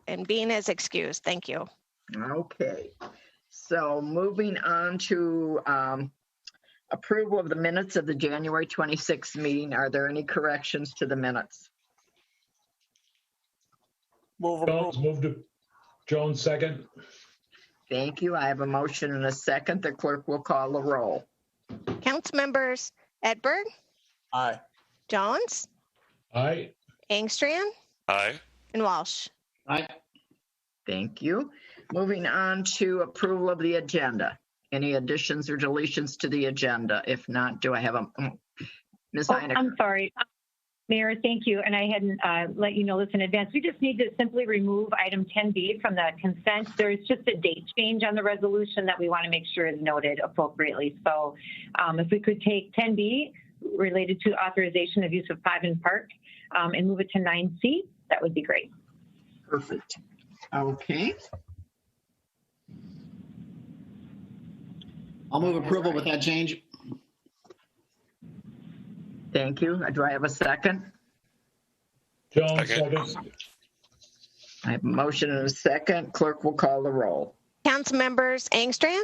And Bean is excused. Thank you. Okay. So moving on to approval of the minutes of the January 26th meeting. Are there any corrections to the minutes? Jones moved to Jones second. Thank you. I have a motion and a second. The clerk will call the roll. Council members Edberg, Aye. Jones, Aye. Engstrand, Aye. and Walsh. Aye. Thank you. Moving on to approval of the agenda. Any additions or deletions to the agenda? If not, do I have a Ms. Heinecker? I'm sorry. Mayor, thank you. And I hadn't let you know this in advance. We just need to simply remove item 10B from the consent. There's just a date change on the resolution that we want to make sure is noted appropriately. So if we could take 10B related to authorization of use of Pavin Park and move it to 9C, that would be great. Perfect. Okay. I'll move approval with that change. Thank you. Do I have a second? Jones Second. second. I have a motion and a second. Clerk will call the roll. Council members Engstrand,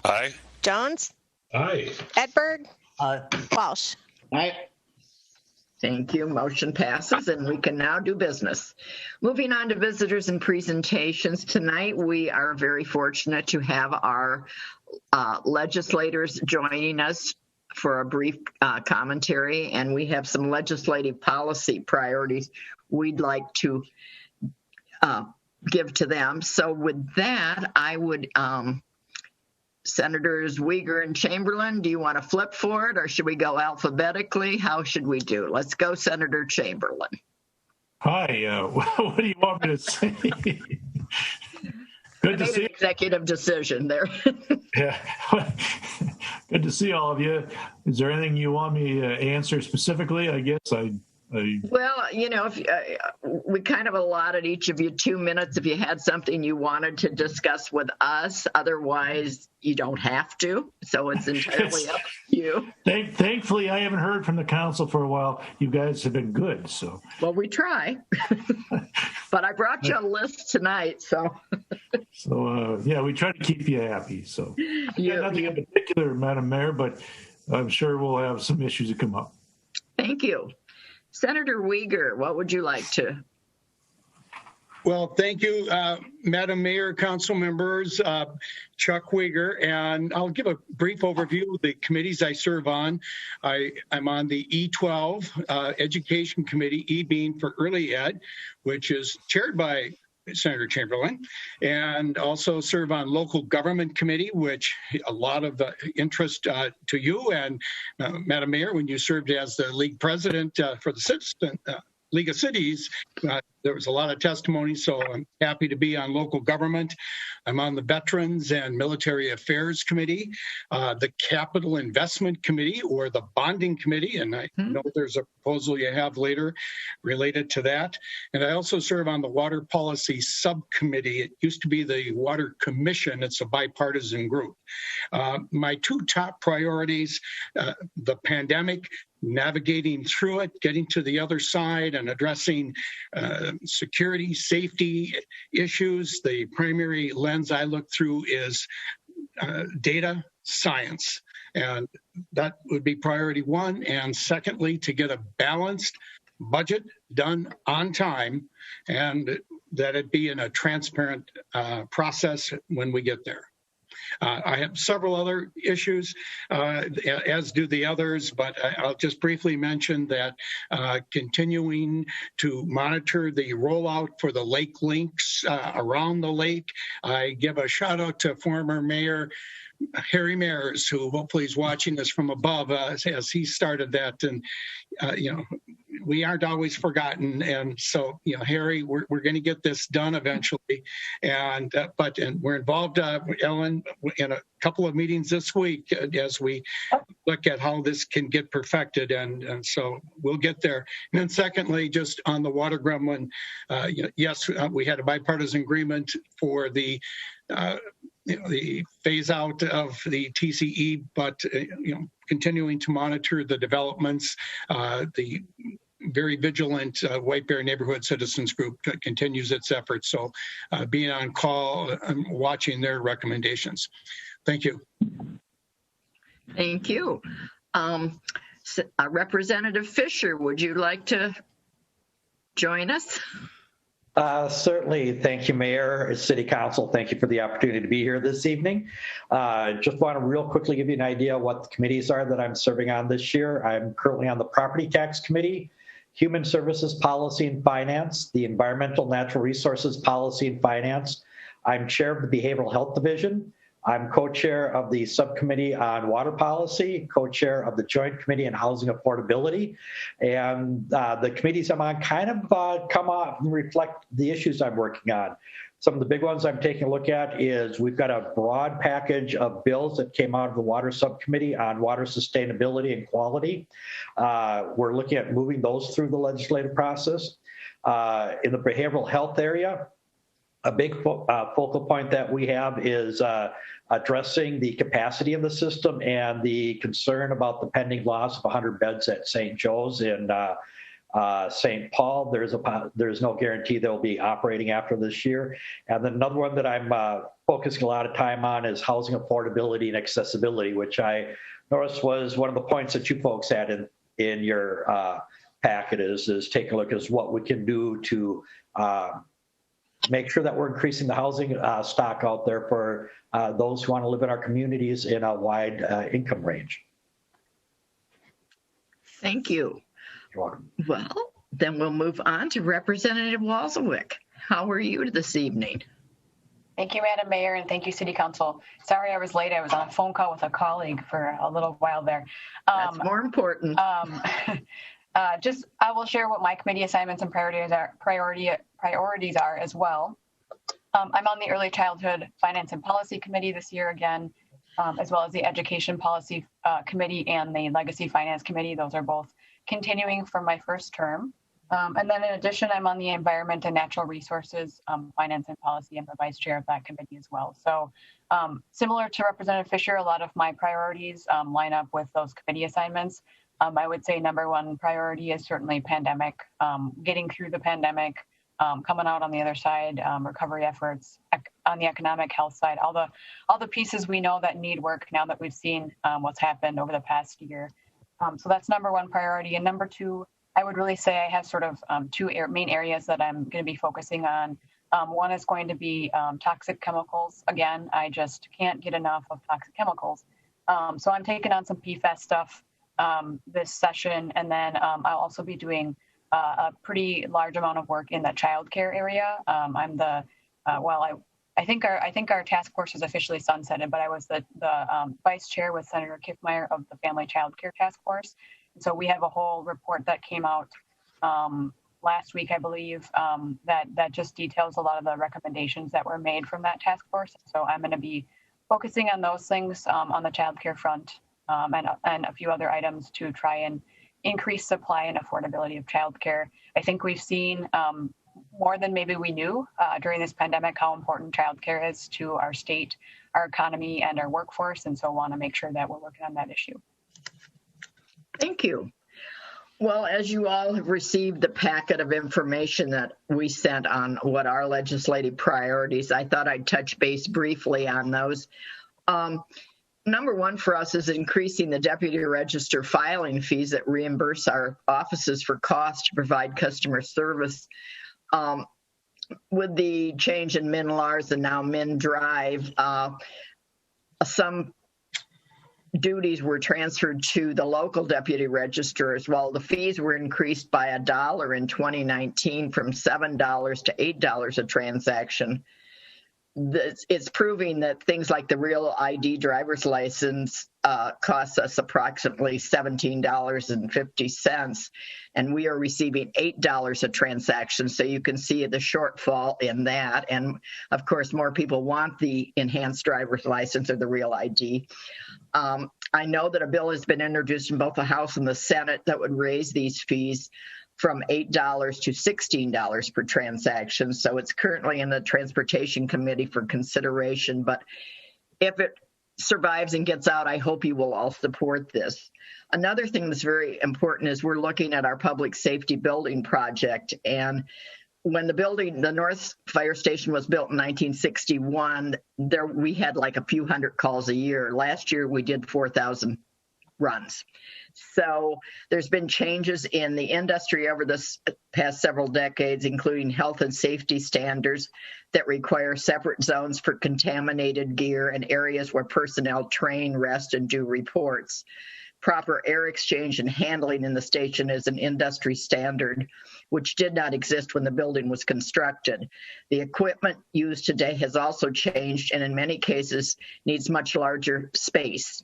Aye. Jones, Aye. Edberg, Aye. Walsh. Aye. Thank you. Motion passes, and we can now do business. Moving on to visitors and presentations. Tonight, we are very fortunate to have our legislators joining us for a brief commentary, and we have some legislative policy priorities we'd like to give to them. So with that, I would, Senators Uyghur and Chamberlain, do you want to flip for it, or should we go alphabetically? How should we do? Let's go Senator Chamberlain. Hi, what do you want me to say? Good to Made see an executive decision there. Yeah. Good to see all of you. Is there anything you want me to answer specifically? I guess Well, you know, if we kind of allotted each of you 2 minutes if you had something you wanted to discuss with us. Otherwise, you don't have to. So it's entirely up to you. Thankfully, I haven't heard from the council for a while. You guys have been good, so. Well, we try. But I brought you a list tonight, so. So, yeah, we try to keep you happy, so. Nothing in particular, Madam Mayor, but I'm sure we'll have some issues that come up. Thank you. Senator Uyghur, what would you like to? Well, thank you, Madam Mayor, council members, Chuck Uyghur, and I'll give a brief overview of the committees I serve on. I'm on the E12 Education Committee, E being for Early Ed, which is chaired by Senator Chamberlain, and also serve on Local Government Committee, which a lot of interest to you and Madam Mayor when you served as the league president for the League of Cities. There was a lot of testimony, so I'm happy to be on local government. I'm on the Veterans and Military Affairs Committee, the Capital Investment Committee, or the Bonding Committee, and I know there's a proposal you have later related to that. And I also serve on the Water Policy Subcommittee. It used to be the Water Commission. It's a bipartisan group. My two top priorities, the pandemic, navigating through it, getting to the other side, and addressing security, safety issues. The primary lens I look through is data science, and that would be priority one. And secondly, to get a balanced budget done on time, and that it be in a transparent process when we get there. I have several other issues, as do the others, but I'll just briefly mention that continuing to monitor the rollout for the lake links around the lake. I give a shout out to former Mayor Harry Mayers, who hopefully is watching this from above as he started that. And, we aren't always forgotten. And so, Harry, we're going to get this done eventually. And we're involved, Ellen, in a couple of meetings this week as we look at how this can get perfected. And so we'll get there. And then secondly, just on the water gremlin, yes, we had a bipartisan agreement for the phase out of the TCE, but continuing to monitor the developments, the very vigilant White Bear Neighborhood Citizens Group continues its efforts. So being on call and watching their recommendations. Thank you. Thank you. Representative Fisher, would you like to join us? Certainly. Thank you, Mayor, City Council. Thank you for the opportunity to be here this evening. Just want to real quickly give you an idea of what the committees are that I'm serving on this year. I'm currently on the Property Tax Committee, Human Services Policy and Finance, the Environmental Natural Resources Policy and Finance. I'm chair of the Behavioral Health Division. I'm co-chair of the Subcommittee on Water Policy, co-chair of the Joint Committee on Housing Affordability. And the committees I'm on kind of come off and reflect the issues I'm working on. Some of the big ones I'm taking a look at is we've got a broad package of bills that came out of the Water Subcommittee on water sustainability and quality. We're looking at moving those through the legislative process. In the behavioral health area, a big focal point that we have is addressing the capacity of the system and the concern about the pending loss of 100 beds at St. Joe's in St. Paul. There's no guarantee they'll be operating after this year. And then another one that I'm focusing a lot of time on is housing affordability and accessibility, which I noticed was one of the points that you folks had in your packet is take a look at what we can do to make sure that we're increasing the housing stock out there for those who want to live in our communities in a wide income range. Thank you. You're welcome. Well, then we'll move on to Representative Walzowick. How are you this evening? Thank you, Madam Mayor, and thank you, City Council. Sorry I was late. I was on a phone call with a colleague for a little while there. That's more important. I will share what my committee assignments and priorities are as well. I'm on the Early Childhood Finance and Policy Committee this year again, as well as the Education Policy Committee and the Legacy Finance Committee. Those are both continuing from my first term. And then in addition, I'm on the Environment and Natural Resources Finance and Policy. I'm the vice chair of that committee as well. So similar to Representative Fisher, a lot of my priorities line up with those committee assignments. I would say number one priority is certainly pandemic, getting through the pandemic, coming out on the other side, recovery efforts on the economic health side, all the pieces we know that need work now that we've seen what's happened over the past year. So that's number one priority. And number two, I would really say I have sort of two main areas that I'm going to be focusing on. One is going to be toxic chemicals. Again, I just can't get enough of toxic chemicals. So I'm taking on some PFAS stuff this session, and then I'll also be doing a pretty large amount of work in the childcare area. I'm the I think our task force is officially sunsetted, but I was the vice chair with Senator Kiffmeyer of the Family Child Care Task Force. And so we have a whole report that came out last week, I believe, that just details a lot of the recommendations that were made from that task force. So I'm going to be focusing on those things on the childcare front and a few other items to try and increase supply and affordability of childcare. I think we've seen more than maybe we knew during this pandemic how important childcare is to our state, our economy, and our workforce. And so I want to make sure that we're working on that issue. Thank you. Well, as you all have received the packet of information that we sent on what our legislative priorities, I thought I'd touch base briefly on those. Number one for us is increasing the deputy register filing fees that reimburse our offices for costs to provide customer service. With the change in MnLARS and now MnDrive, some duties were transferred to the local deputy registers. While the fees were increased by $1 in 2019 from $7 to $8 a transaction, it's proving that things like the Real ID driver's license costs us approximately $17.50, and we are receiving $8 a transaction. So you can see the shortfall in that. And of course, more people want the enhanced driver's license or the Real ID. I know that a bill has been introduced in both the House and the Senate that would raise these fees from $8 to $16 per transaction. So it's currently in the Transportation Committee for consideration. But if it survives and gets out, I hope you will all support this. Another thing that's very important is we're looking at our public safety building project. And when the North Fire Station was built in 1961, we had like a few hundred calls a year. Last year, we did 4,000 runs. So there's been changes in the industry over this past several decades, including health and safety standards that require separate zones for contaminated gear and areas where personnel train, rest, and do reports. Proper air exchange and handling in the station is an industry standard, which did not exist when the building was constructed. The equipment used today has also changed and in many cases needs much larger space.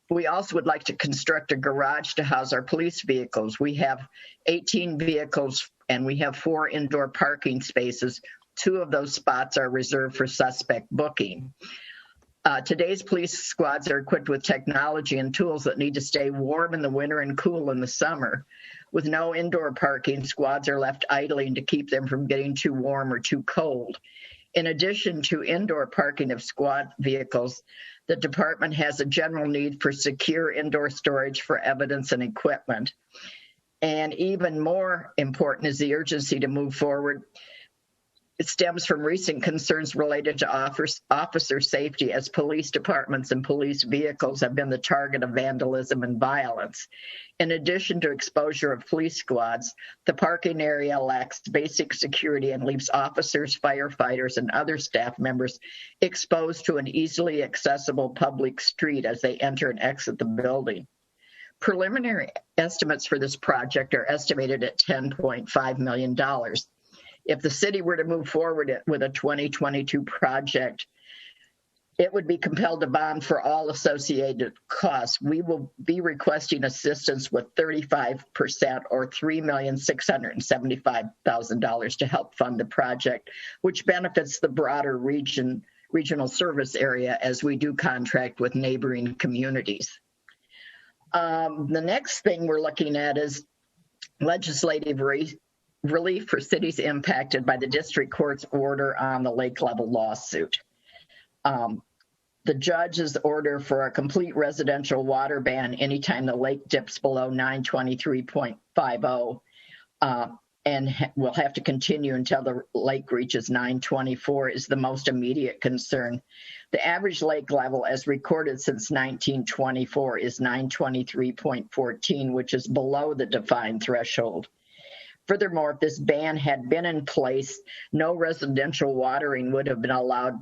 We also would like to construct a garage to house our police vehicles. We have 18 vehicles and we have 4 indoor parking spaces. 2 of those spots are reserved for suspect booking. Today's police squads are equipped with technology and tools that need to stay warm in the winter and cool in the summer. With no indoor parking, squads are left idling to keep them from getting too warm or too cold. In addition to indoor parking of squad vehicles, the department has a general need for secure indoor storage for evidence and equipment. And even more important is the urgency to move forward. It stems from recent concerns related to officer safety, as police departments and police vehicles have been the target of vandalism and violence. In addition to exposure of police squads, the parking area lacks basic security and leaves officers, firefighters, and other staff members exposed to an easily accessible public street as they enter and exit the building. Preliminary estimates for this project are estimated at $10.5 million. If the city were to move forward with a 2022 project, it would be compelled to bond for all associated costs. We will be requesting assistance with 35% or $3,675,000 to help fund the project, which benefits the broader regional service area as we do contract with neighboring communities. The next thing we're looking at is legislative relief for cities impacted by the district court's order on the lake level lawsuit. The judge's order for a complete residential water ban anytime the lake dips below 923.50 and will have to continue until the lake reaches 924 is the most immediate concern. The average lake level as recorded since 1924 is 923.14, which is below the defined threshold. Furthermore, if this ban had been in place, no residential watering would have been allowed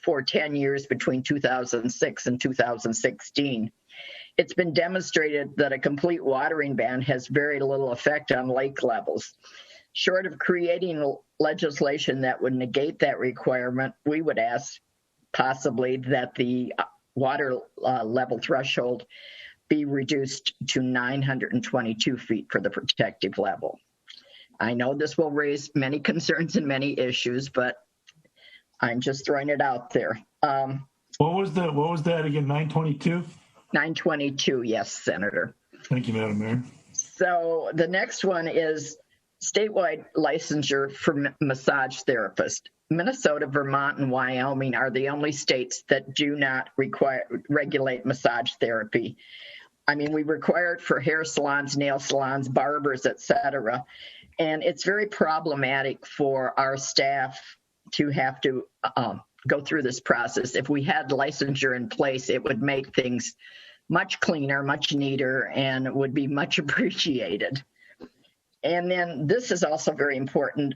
for 10 years between 2006 and 2016. It's been demonstrated that a complete watering ban has very little effect on lake levels. Short of creating legislation that would negate that requirement, we would ask possibly that the water level threshold be reduced to 922 feet for the protective level. I know this will raise many concerns and many issues, but I'm just throwing it out there. What was that again, 922? 922, yes, Senator. Thank you, Madam Mayor. So the next one is statewide licensure for massage therapists. Minnesota, Vermont, and Wyoming are the only states that do not regulate massage therapy. I mean, we require it for hair salons, nail salons, barbers, etc. And it's very problematic for our staff to have to go through this process. If we had licensure in place, it would make things much cleaner, much neater, and would be much appreciated. And then this is also very important,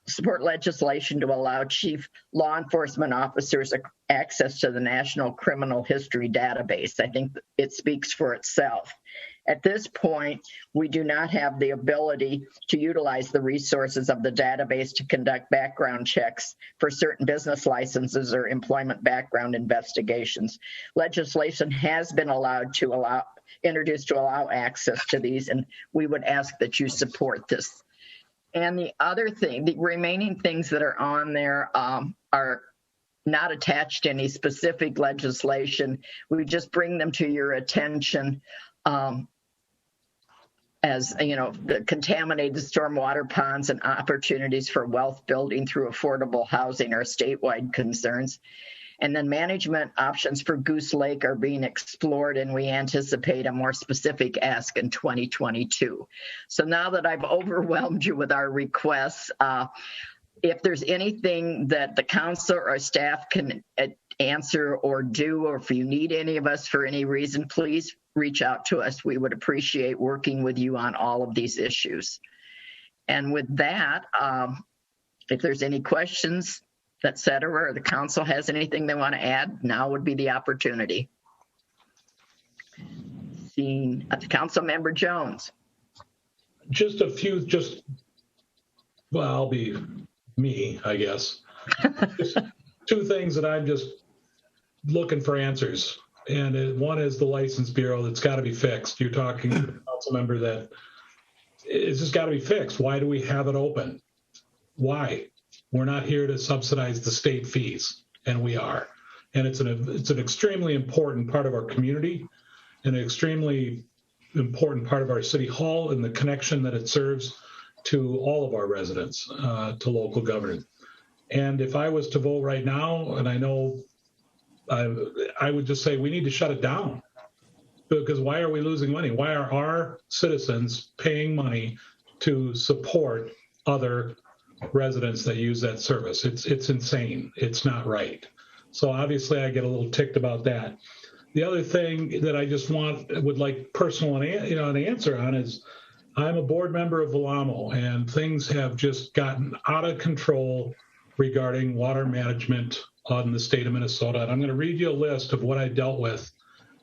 support legislation to allow chief law enforcement officers access to the National Criminal History Database. I think it speaks for itself. At this point, we do not have the ability to utilize the resources of the database to conduct background checks for certain business licenses or employment background investigations. Legislation has been introduced to allow access to these, and we would ask that you support this. And the remaining things that are on there are not attached to any specific legislation. We just bring them to your attention as, you know, the contaminated stormwater ponds and opportunities for wealth building through affordable housing are statewide concerns. And then management options for Goose Lake are being explored, and we anticipate a more specific ask in 2022. So now that I've overwhelmed you with our requests, if there's anything that the council or staff can answer or do, or if you need any of us for any reason, please reach out to us. We would appreciate working with you on all of these issues. And with that, if there's any questions, et cetera, or the council has anything they want to add, now would be the opportunity. Seeing Councilmember Jones. Just a few, well, I'll be me, I guess. Just two things that I'm just looking for answers. And one is the License Bureau that's got to be fixed. You're talking to a council member that it's just got to be fixed. Why do we have it open? Why? We're not here to subsidize the state fees, and we are. And it's an extremely important part of our community, and an extremely important part of our city hall and the connection that it serves to all of our residents, to local government. And if I was to vote right now, and I know I would just say we need to shut it down, because why are we losing money? Why are our citizens paying money to support other residents that use that service? It's insane. It's not right. So obviously I get a little ticked about that. The other thing that I just would like personal an answer on is, I'm a board member of Velamo, and things have just gotten out of control regarding water management on the state of Minnesota. And I'm going to read you a list of what I dealt with,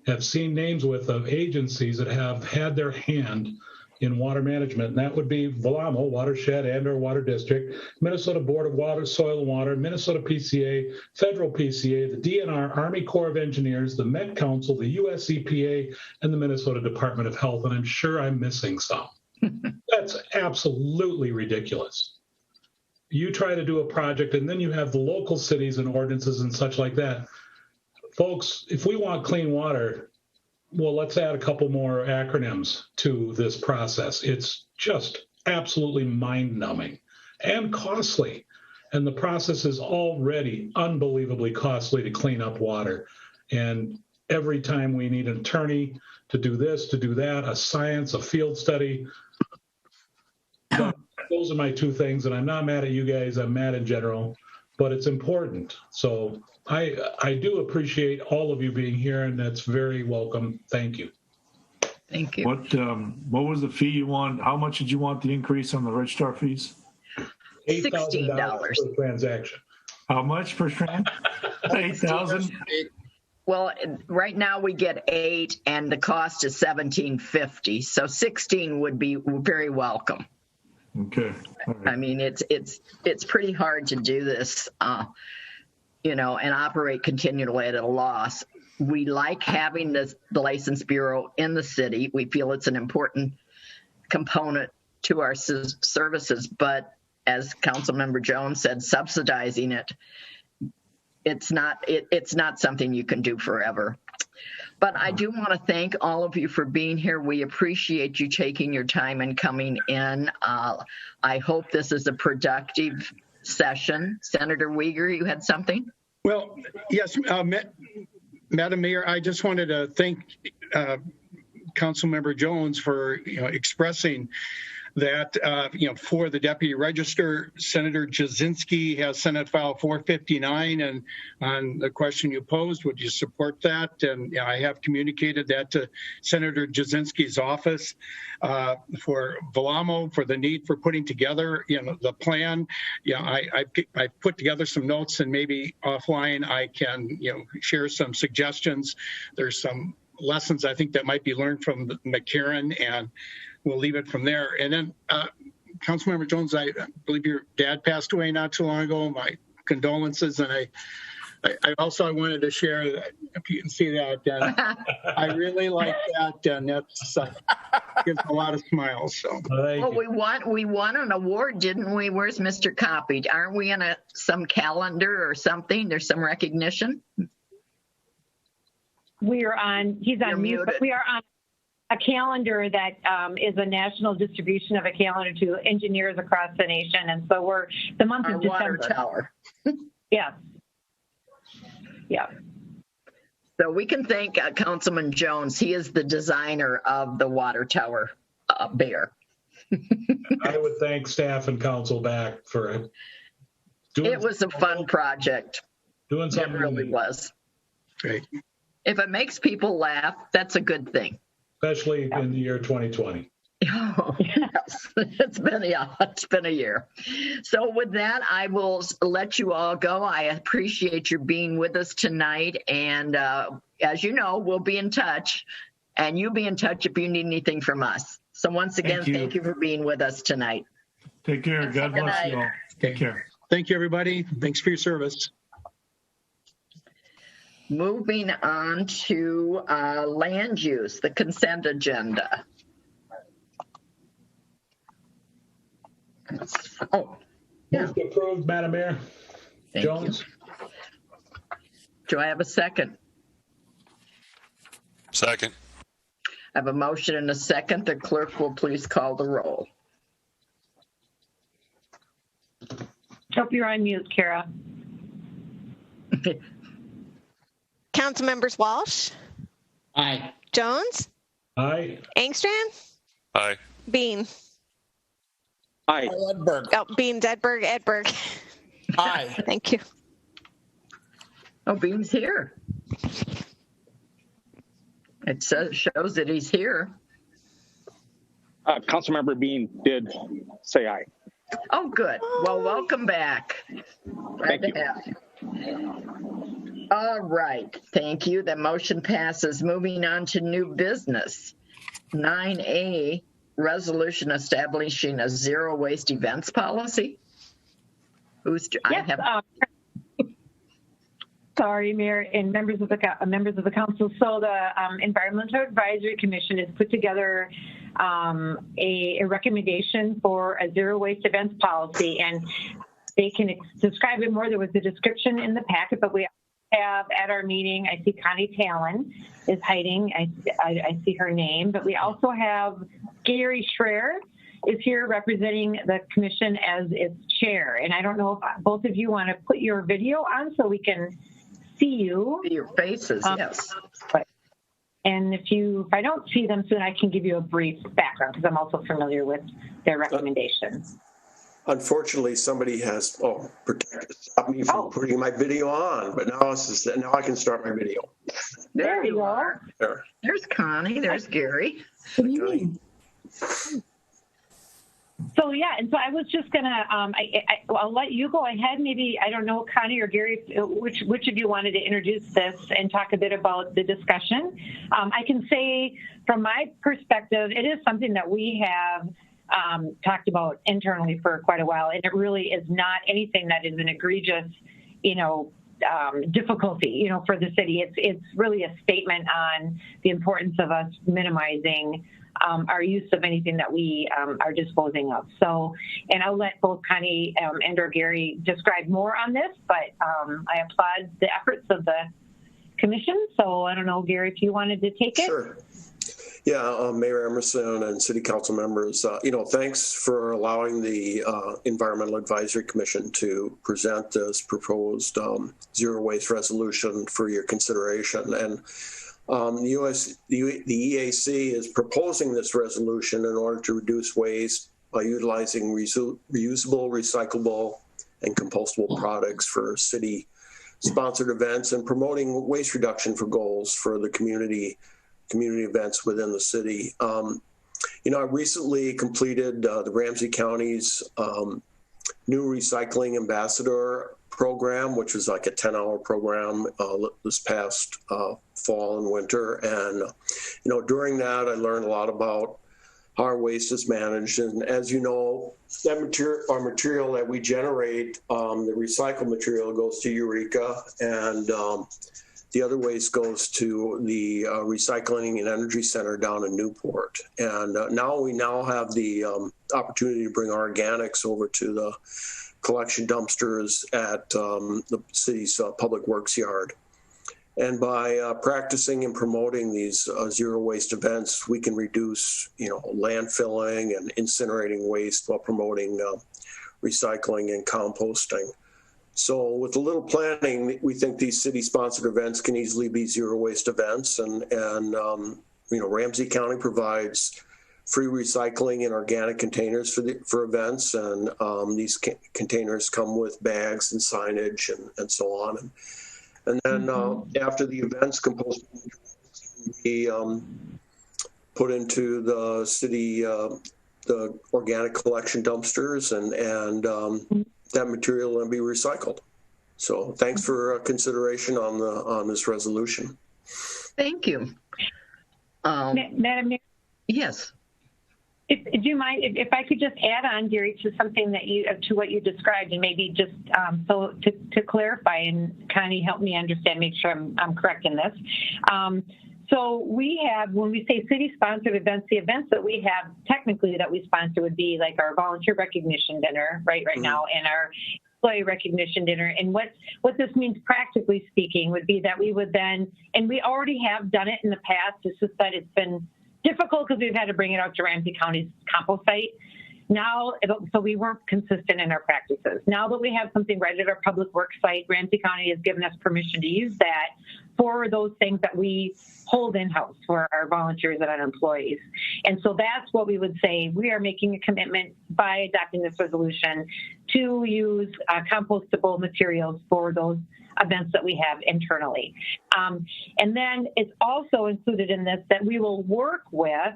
have seen names with, of agencies that have had their hand in water management. And that would be Velamo Watershed and/or Water District, Minnesota Board of Water, Soil and Water, Minnesota PCA, Federal PCA, the DNR, Army Corps of Engineers, the Met Council, the US EPA, and the Minnesota Department of Health. And I'm sure I'm missing some. That's absolutely ridiculous. You try to do a project, and then you have the local cities and ordinances and such like that. Folks, if we want clean water, well, let's add a couple more acronyms to this process. It's just absolutely mind-numbing and costly. And the process is already unbelievably costly to clean up water. And every time we need an attorney to do this, to do that, a science, a field study. But those are my two things. And I'm not mad at you guys. I'm mad in general, but it's important. So I do appreciate all of you being here, and that's very welcome. Thank you. Thank you. What was the fee you want? How much did you want the increase on the registrar fees? $16 per transaction. How much per transaction? 8,000? Well, right now we get 8, and the cost is $17.50. So 16 would be very welcome. Okay. All right. I mean, it's pretty hard to do this, and operate continually at a loss. We like having the License Bureau in the city. We feel it's an important component to our services, but as Councilmember Jones said, subsidizing it's not something you can do forever. But I do want to thank all of you for being here. We appreciate you taking your time and coming in. I hope this is a productive session. Senator Uyghur, you had something? Well, yes, Madam Mayor, I just wanted to thank Councilmember Jones for expressing that for the Deputy Register, Senator Jasinski has Senate File 459, and on the question you posed, would you support that? And I have communicated that to Senator Jasinski's office for Velamo, for the need for putting together the plan. I put together some notes, and maybe offline I can share some suggestions. There's some lessons I think that might be learned from McCarran, and we'll leave it from there. And then, Councilmember Jones, I believe your dad passed away not too long ago. My condolences. And I also wanted to share that, if you can see that, I really like that, and that's gives a lot of smiles. So. Well, we won an award, didn't we? Where's Mr. Copied? Aren't we in some calendar or something? There's some recognition. He's on mute, but we are on a calendar that is a national distribution of a calendar to engineers across the nation. And so the month of December. Water tower. Yeah. Yeah. So we can thank Councilman Jones. He is the designer of the water tower bear. I would thank staff and council back for doing. It was a fun project. Doing It something really unique, was. Great. If it makes people laugh, that's a good thing. especially in the year 2020. Oh, yes, it's been a year. So with that, I will let you all go. I appreciate your being with us tonight. And as you know, we'll be in touch, and you be in touch if you need anything from us. So once again, thank you for being with us tonight. Take care. God Good bless you night. all. Take care. Thank you, everybody. Thanks for your service. Moving on to land use, the consent agenda. Oh, yeah. Move to approved, Madam Mayor. Thank Jones? you. Do I have a second? Second. I have a motion and a second. The clerk will please call the roll. Hope you're on mute, Kara. Council members Walsh, Aye. Jones, Aye. Engstrand, Aye. Bean. Aye. Edberg. Oh, Bean, Edberg. Aye. Thank you. Oh, Bean's here. It shows that he's here. Councilmember Bean did say aye. Oh, good. Well, welcome back. Glad Thank to have you. All right. Thank you. The motion passes. Moving on to new business. 9A, resolution establishing a zero waste events policy. Yes, sorry, Mayor and members of the council. So the Environmental Advisory Commission has put together a recommendation for a zero waste events policy, and they can describe it more. There was a description in the packet, but we have at our meeting, I see Connie Talon is hiding. I see her name, but we also have Gary Schreier is here representing the commission as its chair. And I don't know if both of you want to put your video on so we can see you. See your faces, yes. And if I don't see them soon, I can give you a brief background because I'm also familiar with their recommendations. Unfortunately, somebody has stopped me from putting my video on, but now I can start my video. There you go. are. There's Connie. There's Gary. What do you mean? So yeah, and so I was just gonna, I'll let you go ahead. Maybe, I don't know, Connie or Gary, which of you wanted to introduce this and talk a bit about the discussion. I can say from my perspective, it is something that we have talked about internally for quite a while, and it really is not anything that is an egregious, difficulty, for the city. It's really a statement on the importance of us minimizing our use of anything that we are disposing of. So, and I'll let both Connie and or Gary describe more on this, but I applaud the efforts of the commission. So I don't know, Gary, if you wanted to take it. Sure. Yeah, Mayor Emerson and City Council members, thanks for allowing the Environmental Advisory Commission to present this proposed zero waste resolution for your consideration. And the EAC is proposing this resolution in order to reduce waste by utilizing reusable, recyclable, and compostable products for city-sponsored events and promoting waste reduction for goals for the community events within the city. I recently completed the Ramsey County's new recycling ambassador program, which was like a 10-hour program this past fall and winter. And, during that, I learned a lot about how our waste is managed. And as you know, that material that we generate, the recycled material goes to Eureka, and the other waste goes to the Recycling and Energy Center down in Newport. And now we have the opportunity to bring our organics over to the collection dumpsters at the city's public works yard. And by practicing and promoting these zero waste events, we can reduce, landfilling and incinerating waste while promoting recycling and composting. So with a little planning, we think these city-sponsored events can easily be zero-waste events. And Ramsey County provides free recycling in organic containers for events. And these containers come with bags and signage and so on. And then after the events, compostable can be put into the city, the organic collection dumpsters, and that material will be recycled. So thanks for consideration on this resolution. Thank you. Madam Mayor? Yes. Do you mind if I could just add on, Gary, to something to what you described, and maybe just so to clarify, and Connie help me understand, make sure I'm correct in this. So we have, when we say city-sponsored events, the events that we have technically that we sponsor would be like our volunteer recognition dinner, right now, and our employee recognition dinner. And what this means, practically speaking, would be that we would then, and we already have done it in the past. It's just that it's been difficult because we've had to bring it out to Ramsey County's compost site. Now, so we weren't consistent in our practices. Now that we have something right at our public works site, Ramsey County has given us permission to use that for those things that we hold in-house for our volunteers and our employees. And so that's what we would say. We are making a commitment by adopting this resolution to use compostable materials for those events that we have internally. And then it's also included in this that we will work with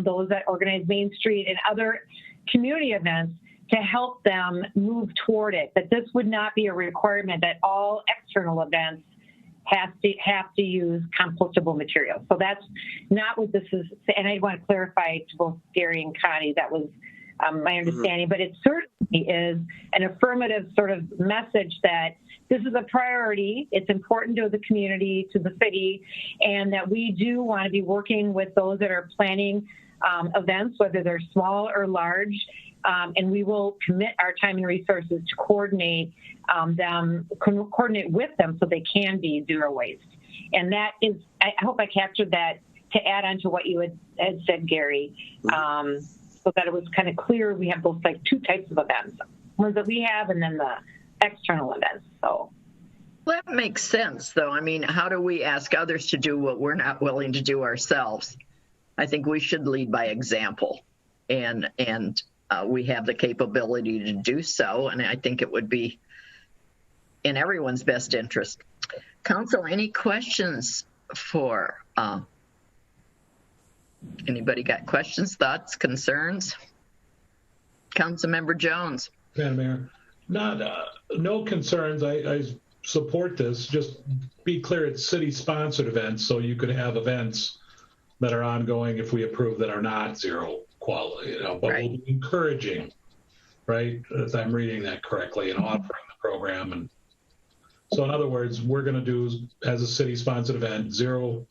those that organize Main Street and other community events to help them move toward it, that this would not be a requirement that all external events have to use compostable materials. So that's not what this is. And I want to clarify to both Gary and Connie, that was my understanding, but it certainly is an affirmative sort of message that this is a priority. It's important to the community, to the city, and that we do want to be working with those that are planning events, whether they're small or large, and we will commit our time and resources to coordinate with them so they can be zero waste. And that is, I hope I captured that to add on to what you had said, Gary, so that it was kind of clear. We have those like two types of events, ones that we have and then the external events. So that makes sense, though. I mean, how do we ask others to do what we're not willing to do ourselves? I think we should lead by example, and we have the capability to do so, and I think it would be in everyone's best interest. Council, any questions for anybody? Got questions, thoughts, concerns? Councilmember Jones. Madam Mayor, no concerns. I support this. Just be clear, it's city-sponsored events, so you could have events that are ongoing if we approve that are not zero quality, but right. We'll be encouraging, right, if I'm reading that correctly, and offering the program. And so in other words, we're going to do, as a city-sponsored event, zero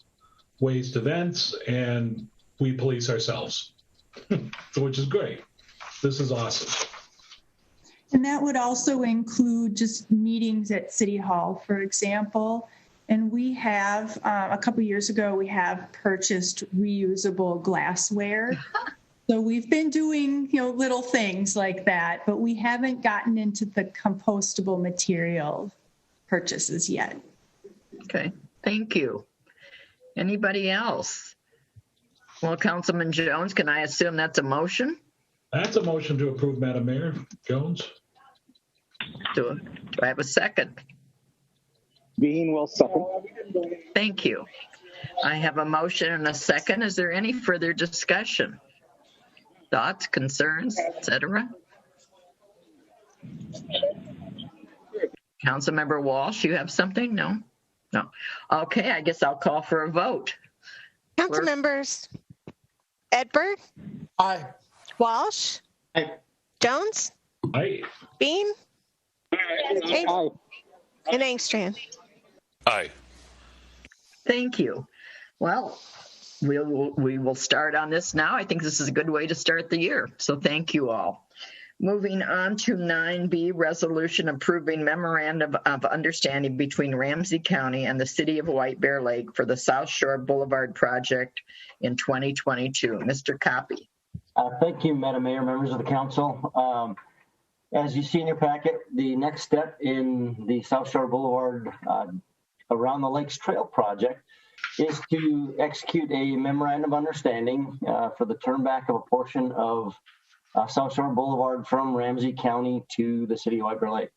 waste events, and we police ourselves, which is great. This is awesome. And that would also include just meetings at City Hall, for example. And we have, a couple years ago, we have purchased reusable glassware. So we've been doing, little things like that, but we haven't gotten into the compostable material purchases yet. Okay, thank you. Anybody else? Well, Councilman Jones, can I assume that's a motion? That's a motion to approve, Madam Mayor. Jones. Do I have a second? Bean will second. Thank you. I have a motion and a second. Is there any further discussion? Thoughts, concerns, etc.? Councilmember Walsh, you have something? No? No. Okay, I guess I'll call for a vote. Council members Edberg. Aye. Walsh. Aye. Jones. Aye. Bean. Aye. And Engstrand. Aye. Thank you. Well, we will start on this now. I think this is a good way to start the year. So thank you all. Moving on to 9B, resolution approving memorandum of understanding between Ramsey County and the City of White Bear Lake for the South Shore Boulevard project in 2022. Mr. Copy. Thank you, Madam Mayor, members of the council. As you see in your packet, the next step in the South Shore Boulevard Around the Lakes Trail project is to execute a memorandum of understanding for the turnback of a portion of South Shore Boulevard from Ramsey County to the city of White Bear Lake.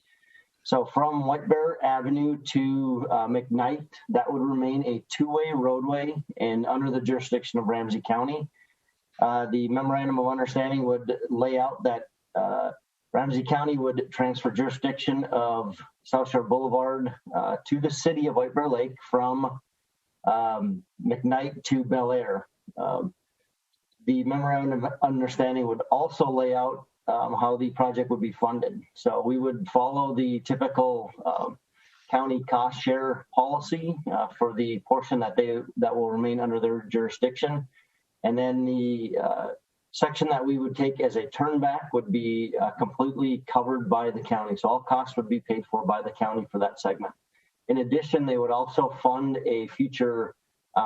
So from White Bear Avenue to McKnight, that would remain a two-way roadway and under the jurisdiction of Ramsey County. The memorandum of understanding would lay out that Ramsey County would transfer jurisdiction of South Shore Boulevard to the city of White Bear Lake from McKnight to Bel Air. The memorandum of understanding would also lay out how the project would be funded. So we would follow the typical county cost share policy for the portion that will remain under their jurisdiction. And then the section that we would take as a turnback would be completely covered by the county. So all costs would be paid for by the county for that segment. In addition, they would also fund a future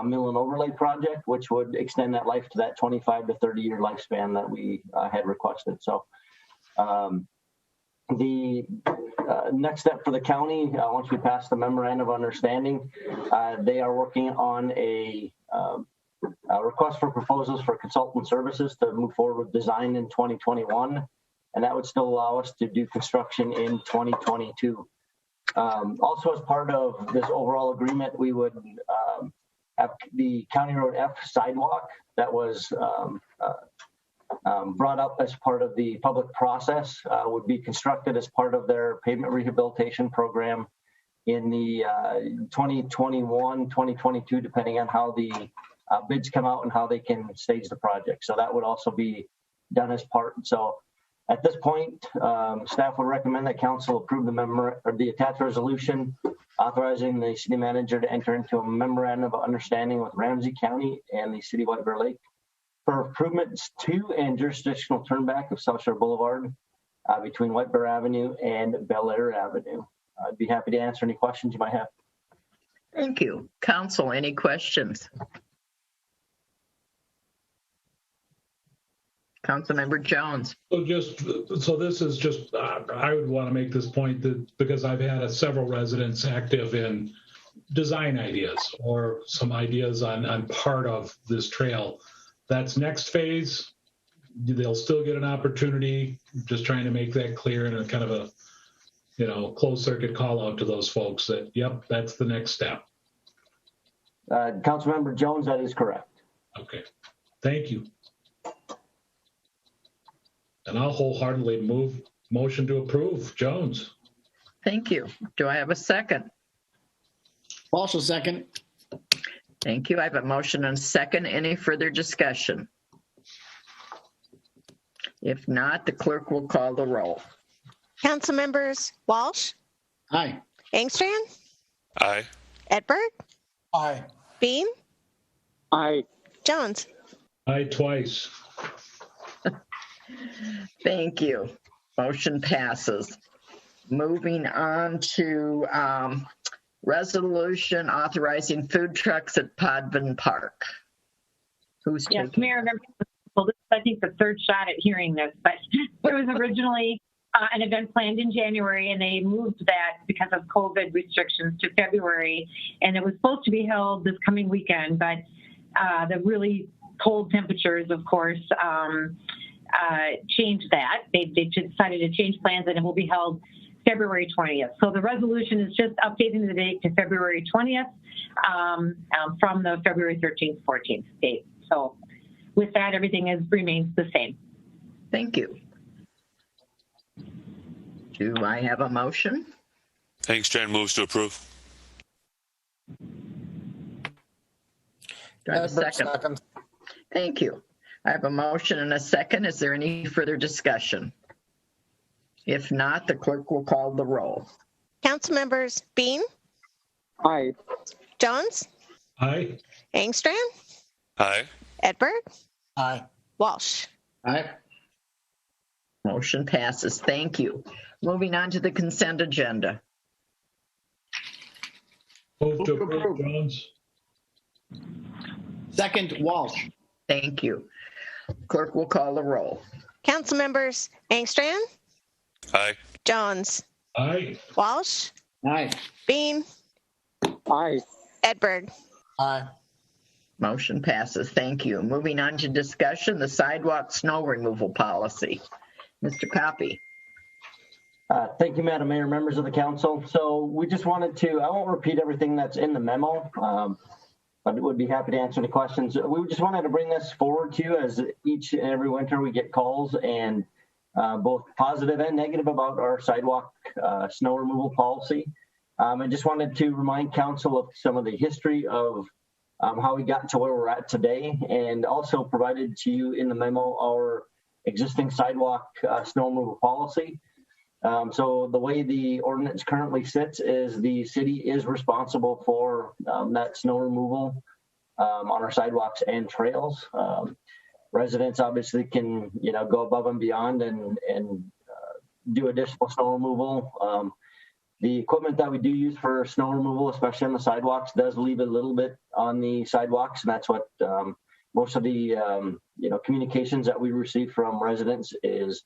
mill and overlay project, which would extend that life to that 25 to 30 year lifespan that we had requested. So the next step for the county, once we pass the memorandum of understanding, they are working on a request for proposals for consultant services to move forward with design in 2021. And that would still allow us to do construction in 2022. Also, as part of this overall agreement, we would have the County Road F sidewalk that was brought up as part of the public process would be constructed as part of their pavement rehabilitation program in the 2021, 2022, depending on how the bids come out and how they can stage the project. So that would also be done as part. So at this point, staff would recommend that council approve the attached resolution authorizing the city manager to enter into a memorandum of understanding with Ramsey County and the city of White Bear Lake for improvements to and jurisdictional turnback of South Shore Boulevard between White Bear Avenue and Bel Air Avenue. I'd be happy to answer any questions you might have. Thank you. Council, any questions? Councilmember Jones. So this is just, I would want to make this point that because I've had several residents active in design ideas or some ideas on part of this trail. That's next phase. They'll still get an opportunity. Just trying to make that clear in a kind of a, closed circuit call out to those folks that, yep, that's the next step. Councilmember Jones, that is correct. Okay, thank you. And I'll wholeheartedly motion to approve. Jones. Thank you. Do I have a second? Also second. Thank you. I have a motion and a second. Any further discussion? If not, the clerk will call the roll. Council members Walsh, Aye. Engstrand, Aye. Edberg, Aye. Bean, Aye. Jones. Aye twice. Thank you. Motion passes. Moving on to resolution authorizing food trucks at Podvin Park. Who's Yes, taking? Mayor, well, this is, I think, the third shot at hearing this, but there was originally an event planned in January, and they moved that because of COVID restrictions to February, and it was supposed to be held this coming weekend, but the really cold temperatures, of course, changed that. They decided to change plans, and it will be held February 20th. So the resolution is just updating the date to February 20th from the February 13th, 14th date. So with that, everything remains the same. Thank you. Do I have a motion? Engstrand moves to approve. Do I have a second? Thank you. I have a motion and a second. Is there any further discussion? If not, the clerk will call the roll. Council members Bean, Aye. Jones, Aye. Engstrand, Aye. Edberg, Aye. Walsh. Aye. Motion passes. Thank you. Moving on to the consent agenda. Move to approve, Jones. Second, Walsh. Thank you. Clerk will call the roll. Council members Engstrand, Aye. Jones, Aye. Walsh, Aye. Bean, Aye. Edberg. Aye. Motion passes. Thank you. Moving on to discussion, the sidewalk snow removal policy. Mr. Copy. Thank you, Madam Mayor, members of the council. So we just wanted to, I won't repeat everything that's in the memo, but would be happy to answer any questions. We just wanted to bring this forward to you as each and every winter we get calls and both positive and negative about our sidewalk snow removal policy. I just wanted to remind council of some of the history of how we got to where we're at today, and also provided to you in the memo our existing sidewalk snow removal policy. So the way the ordinance currently sits is the city is responsible for that snow removal on our sidewalks and trails. Residents obviously can, go above and beyond and do additional snow removal. The equipment that we do use for snow removal, especially on the sidewalks, does leave a little bit on the sidewalks, and that's what most of the communications that we receive from residents is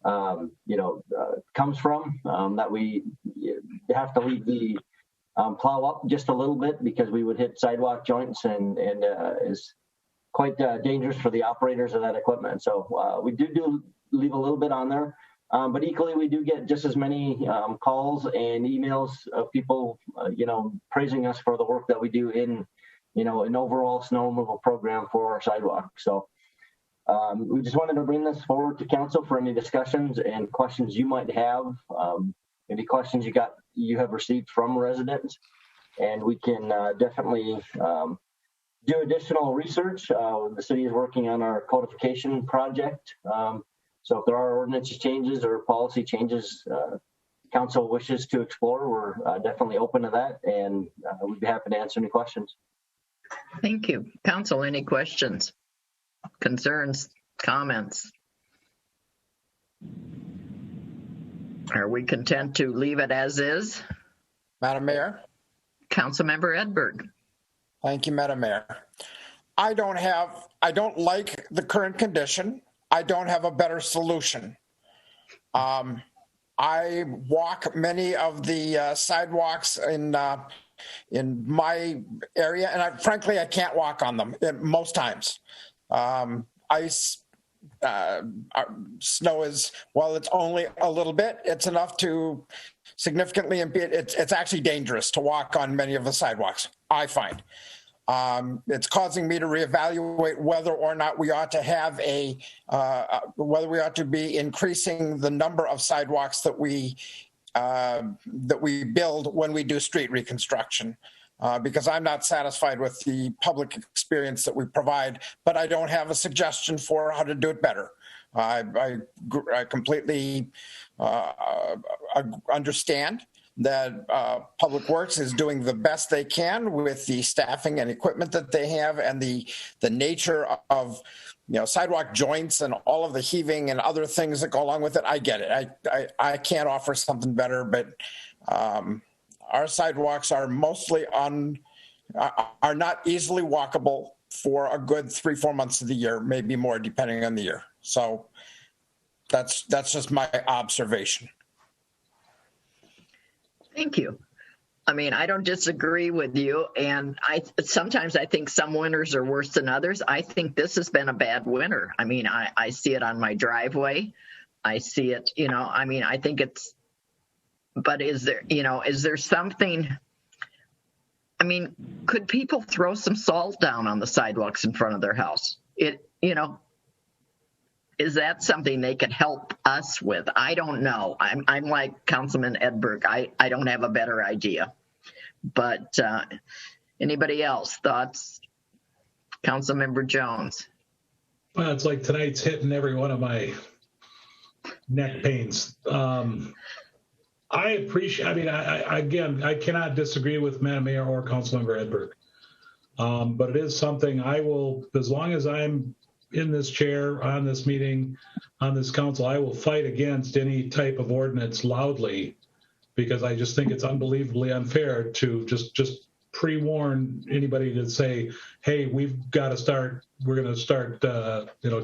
comes from, that we have to leave the plow up just a little bit because we would hit sidewalk joints and is quite dangerous for the operators of that equipment. So we do leave a little bit on there, but equally we do get just as many calls and emails of people, praising us for the work that we do in, an overall snow removal program for our sidewalk. So we just wanted to bring this forward to council for any discussions and questions you might have, maybe questions you have received from residents, and we can definitely do additional research. The city is working on our codification project. So if there are ordinance changes or policy changes council wishes to explore, we're definitely open to that, and we'd be happy to answer any questions. Thank you. Council, any questions, concerns, comments? Are we content to leave it as is? Madam Mayor. Councilmember Edberg. Thank you, Madam Mayor. I don't like the current condition. I don't have a better solution. I walk many of the sidewalks in my area, and frankly, I can't walk on them most times. Ice, snow is, while it's only a little bit, it's enough to significantly impede. It's actually dangerous to walk on many of the sidewalks, I find. It's causing me to reevaluate whether or not we ought to have whether we ought to be increasing the number of sidewalks that we build when we do street reconstruction. Because I'm not satisfied with the public experience that we provide, but I don't have a suggestion for how to do it better. I completely understand that Public Works is doing the best they can with the staffing and equipment that they have, and the nature of sidewalk joints and all of the heaving and other things that go along with it. I get it. I can't offer something better, but our sidewalks are mostly are not easily walkable for a good 3-4 months of the year, maybe more depending on the year. So that's just my observation. Thank you. I mean, I don't disagree with you, and sometimes I think some winters are worse than others. I think this has been a bad winter. I mean, I see it on my driveway. I see it, I think it's, but is there something, could people throw some salt down on the sidewalks in front of their house? Is that something they could help us with? I don't know. I'm like Councilman Edberg. I don't have a better idea. But anybody else? Thoughts? Councilmember Jones. Well, it's like tonight's hitting every one of my neck pains. I appreciate, I cannot disagree with Madam Mayor or Councilmember Edberg. But it is something I will, as long as I'm in this chair, on this meeting, on this council, I will fight against any type of ordinance loudly, because I just think it's unbelievably unfair to just pre-warn anybody to say, hey, we're going to start,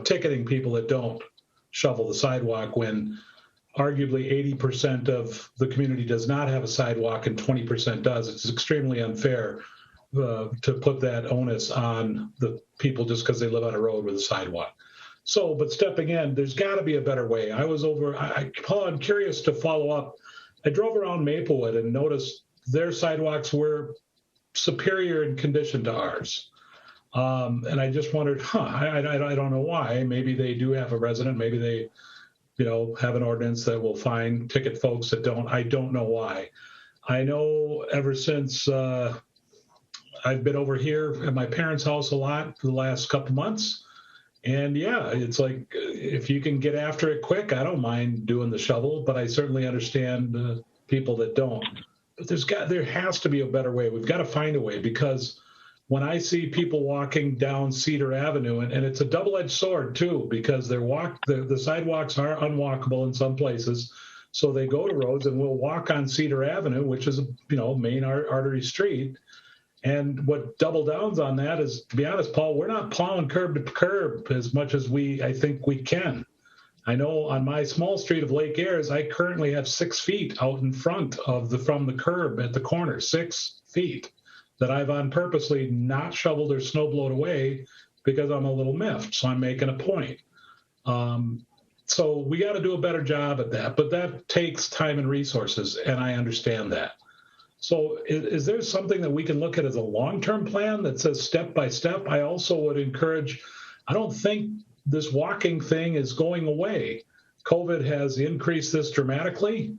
ticketing people that don't shovel the sidewalk when arguably 80% of the community does not have a sidewalk and 20% does. It's extremely unfair to put that onus on the people just because they live on a road with a sidewalk. So, but stepping in, there's got to be a better way. Paul, I'm curious to follow up. I drove around Maplewood and noticed their sidewalks were superior in condition to ours. And I just wondered, I don't know why. Maybe they do have a resident. Maybe they, have an ordinance that will fine ticket folks that don't. I don't know why. I know ever since I've been over here at my parents' house a lot for the last couple months. And yeah, it's like, if you can get after it quick, I don't mind doing the shovel, but I certainly understand people that don't. But there has to be a better way. We've got to find a way, because when I see people walking down Cedar Avenue, and it's a double-edged sword too, because the sidewalks are unwalkable in some places. So they go to roads and will walk on Cedar Avenue, which is a main artery street. And what double downs on that is, to be honest, Paul, we're not plowing curb to curb as much as I think we can. I know on my small street of Lake Ayres, I currently have 6 feet out in front from the curb at the corner, 6 feet that I've on purposely not shoveled or snow blowed away because I'm a little miffed. So I'm making a point. So we got to do a better job at that, but that takes time and resources, and I understand that. So is there something that we can look at as a long-term plan that says step by step? I also would encourage, I don't think this walking thing is going away. COVID has increased this dramatically.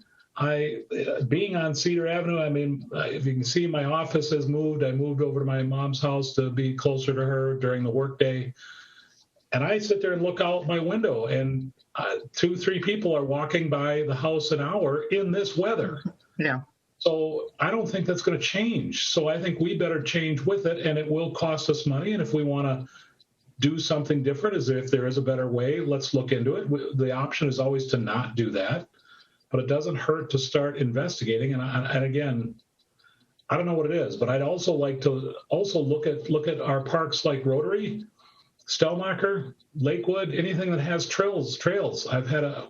Being on Cedar Avenue, I mean, if you can see, my office has moved. I moved over to my mom's house to be closer to her during the workday. And I sit there and look out my window, and 2-3 people are walking by the house an hour in this weather. Yeah. So I don't think that's going to change. So I think we better change with it, and it will cost us money. And if we want to do something different, if there is a better way, let's look into it. The option is always to not do that, but it doesn't hurt to start investigating. And again, I don't know what it is, but I'd also like to look at our parks like Rotary, Stellmacher, Lakewood, anything that has trails. I've had a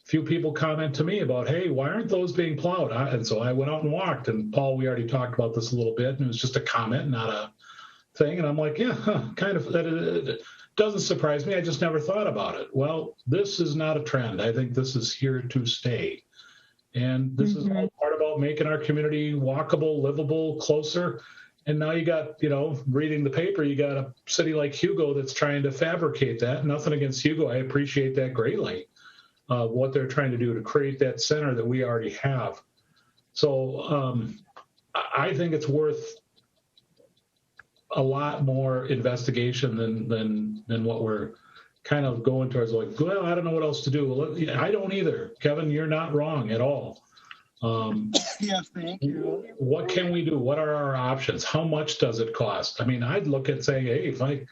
few people comment to me about, hey, why aren't those being plowed? And so I went out and walked, and Paul, we already talked about this a little bit, and it was just a comment, not a thing. And I'm like, yeah, kind of, it doesn't surprise me. I just never thought about it. Well, this is not a trend. I think this is here to stay. And this is all part about making our community walkable, livable, closer. And now you got, reading the paper, you got a city like Hugo that's trying to fabricate that. Nothing against Hugo. I appreciate that greatly. What they're trying to do to create that center that we already have. So I think it's worth a lot more investigation than what we're kind of going towards. Like, well, I don't know what else to do. Well, I don't either. Kevin, you're not wrong at all. Yes, thank you. What can we do? What are our options? How much does it cost? I mean, I'd look at saying, hey,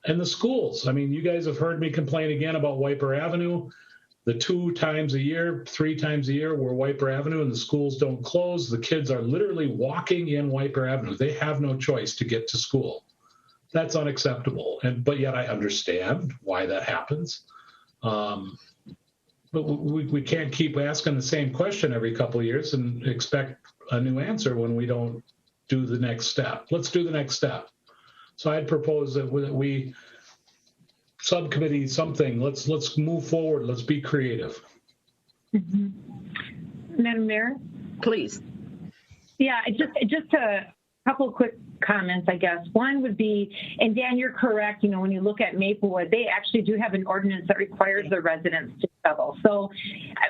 and the schools. I mean, you guys have heard me complain again about Wiper Avenue. The 2 times a year, 3 times a year, where Wiper Avenue and the schools don't close. The kids are literally walking in Wiper Avenue. They have no choice to get to school. That's unacceptable. But yet I understand why that happens. But we can't keep asking the same question every couple of years and expect a new answer when we don't do the next step. Let's do the next step. So I'd propose that we subcommittee something. Let's move forward. Let's be creative. Madam Mayor? Please. Yeah, just a couple of quick comments, I guess. One would be, and Dan, you're correct, when you look at Maplewood, they actually do have an ordinance that requires the residents to shovel. So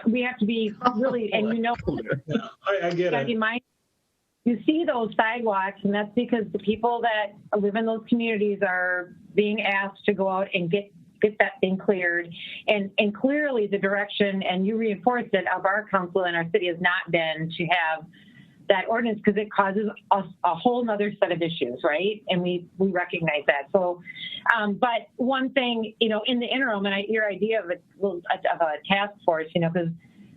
we have to be really, and I get it. You see those sidewalks, and that's because the people that live in those communities are being asked to go out and get that thing cleared. And clearly the direction, and you reinforced it, of our council and our city has not been to have that ordinance, because it causes us a whole nother set of issues, right? And we recognize that. So, but one thing, in the interim, and your idea of a task force, because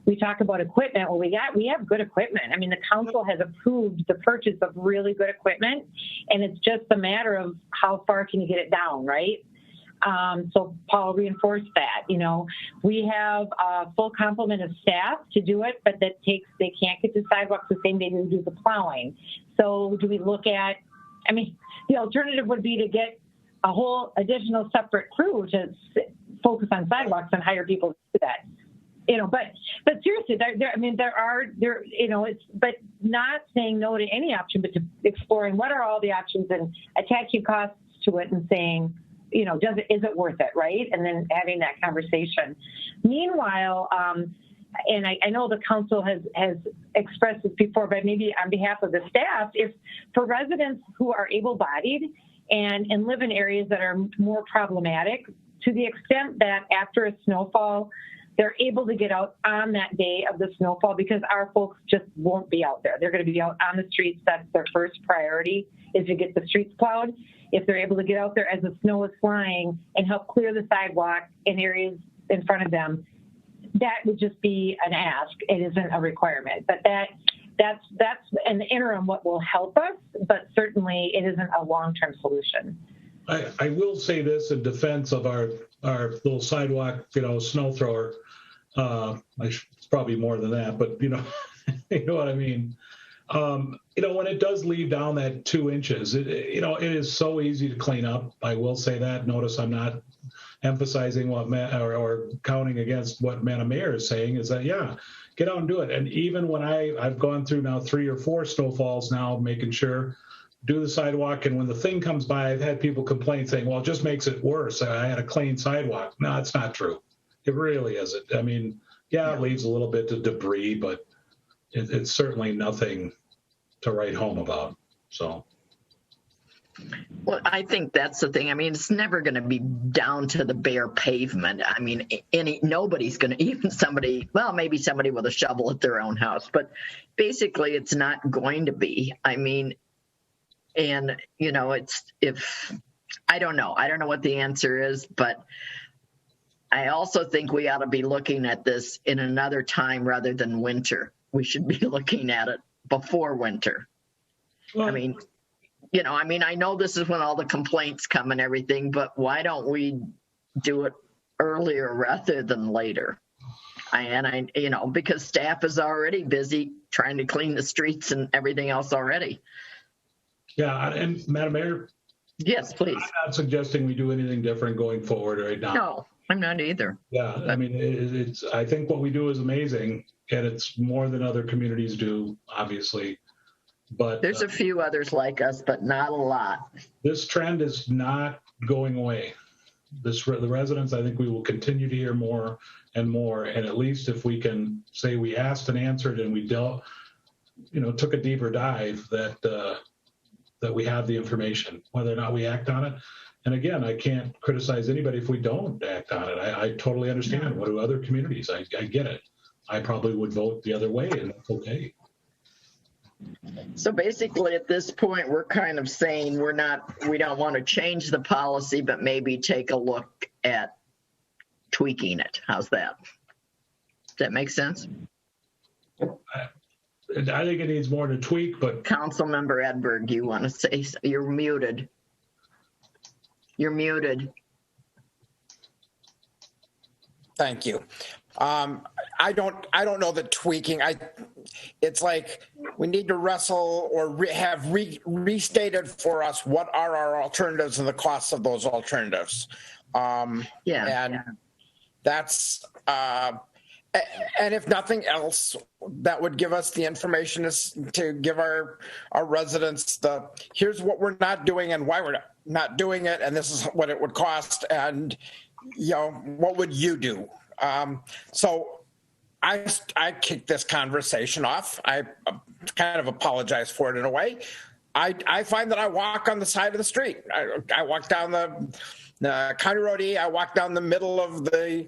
we talk about equipment. Well, we have good equipment. I mean, the council has approved the purchase of really good equipment, and it's just a matter of how far can you get it down, right? So Paul reinforced that. We have a full complement of staff to do it, but they can't get the sidewalks the same day they do the plowing. So do we look at, the alternative would be to get a whole additional separate crew to focus on sidewalks and hire people to do that. But seriously, but not saying no to any option, but to exploring what are all the options and attaching costs to it and saying, is it worth it, right? And then having that conversation. Meanwhile, and I know the council has expressed this before, but maybe on behalf of the staff, if for residents who are able-bodied and live in areas that are more problematic, to the extent that after a snowfall, they're able to get out on that day of the snowfall, because our folks just won't be out there. They're going to be out on the streets. That's their first priority, is to get the streets plowed. If they're able to get out there as the snow is flying and help clear the sidewalk in areas in front of them, that would just be an ask. It isn't a requirement. But that's in the interim what will help us, but certainly it isn't a long-term solution. I will say this in defense of our little sidewalk, snow thrower. It's probably more than that, but you know what I mean. When it does leave down that 2 inches, it is so easy to clean up. I will say that. Notice I'm not emphasizing what or counting against what Madam Mayor is saying, is that, get out and do it. And even when I've gone through now 3 or 4 snowfalls now, making sure, do the sidewalk, and when the thing comes by, I've had people complain saying, well, it just makes it worse. I had a clean sidewalk. No, it's not true. It really isn't. It leaves a little bit of debris, but it's certainly nothing to write home about. So. Well, I think that's the thing. It's never going to be down to the bare pavement. Nobody's going to, even somebody, well, maybe somebody with a shovel at their own house, but basically it's not going to be. I don't know what the answer is, but I also think we ought to be looking at this in another time rather than winter. We should be looking at it before winter. Well, I know this is when all the complaints come and everything, but why don't we do it earlier rather than later? Because staff is already busy trying to clean the streets and everything else already. Yeah, and Madam Mayor? Yes, please. I'm not suggesting we do anything different going forward right now. No, I'm not either. Yeah, I think what we do is amazing, and it's more than other communities do, obviously. But there's a few others like us, but not a lot. This trend is not going away. The residents, I think we will continue to hear more and more, and at least if we can say we asked and answered and we took a deeper dive, that we have the information, whether or not we act on it. And again, I can't criticize anybody if we don't act on it. I totally understand. What do other communities? I get it. I probably would vote the other way, and that's okay. So basically at this point, we're kind of saying we don't want to change the policy, but maybe take a look at tweaking it. How's that? Does that make sense? I think it needs more to tweak, but. Councilmember Edberg, you want to say, you're muted. You're muted. Thank you. I don't know that tweaking. It's like we need to wrestle or have restated for us what are our alternatives and the costs of those alternatives. That's and if nothing else, that would give us the information to give our residents here's what we're not doing and why we're not doing it, and this is what it would cost, and what would you do? So I kicked this conversation off. I kind of apologize for it in a way. I find that I walk on the side of the street. I walk down the County Road E. I walk down the middle of the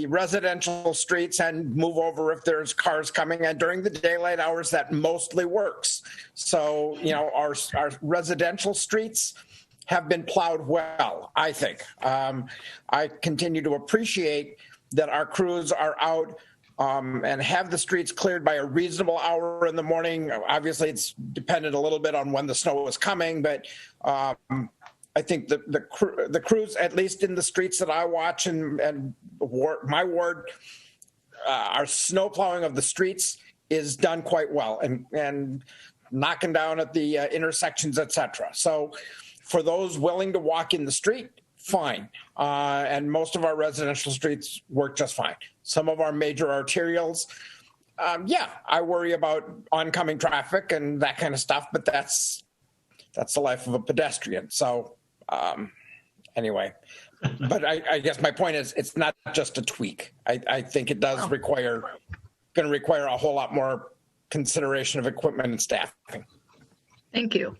residential streets and move over if there's cars coming. And during the daylight hours, that mostly works. So our residential streets have been plowed well, I think. I continue to appreciate that our crews are out and have the streets cleared by a reasonable hour in the morning. Obviously, it's dependent a little bit on when the snow is coming, but I think the crews, at least in the streets that I watch and my ward, our snow plowing of the streets is done quite well, and knocking down at the intersections, etc. So for those willing to walk in the street, fine. And most of our residential streets work just fine. Some of our major arterials, I worry about oncoming traffic and that kind of stuff, but that's the life of a pedestrian. So anyway, but I guess my point is it's not just a tweak. I think it does going to require a whole lot more consideration of equipment and staffing. Thank you.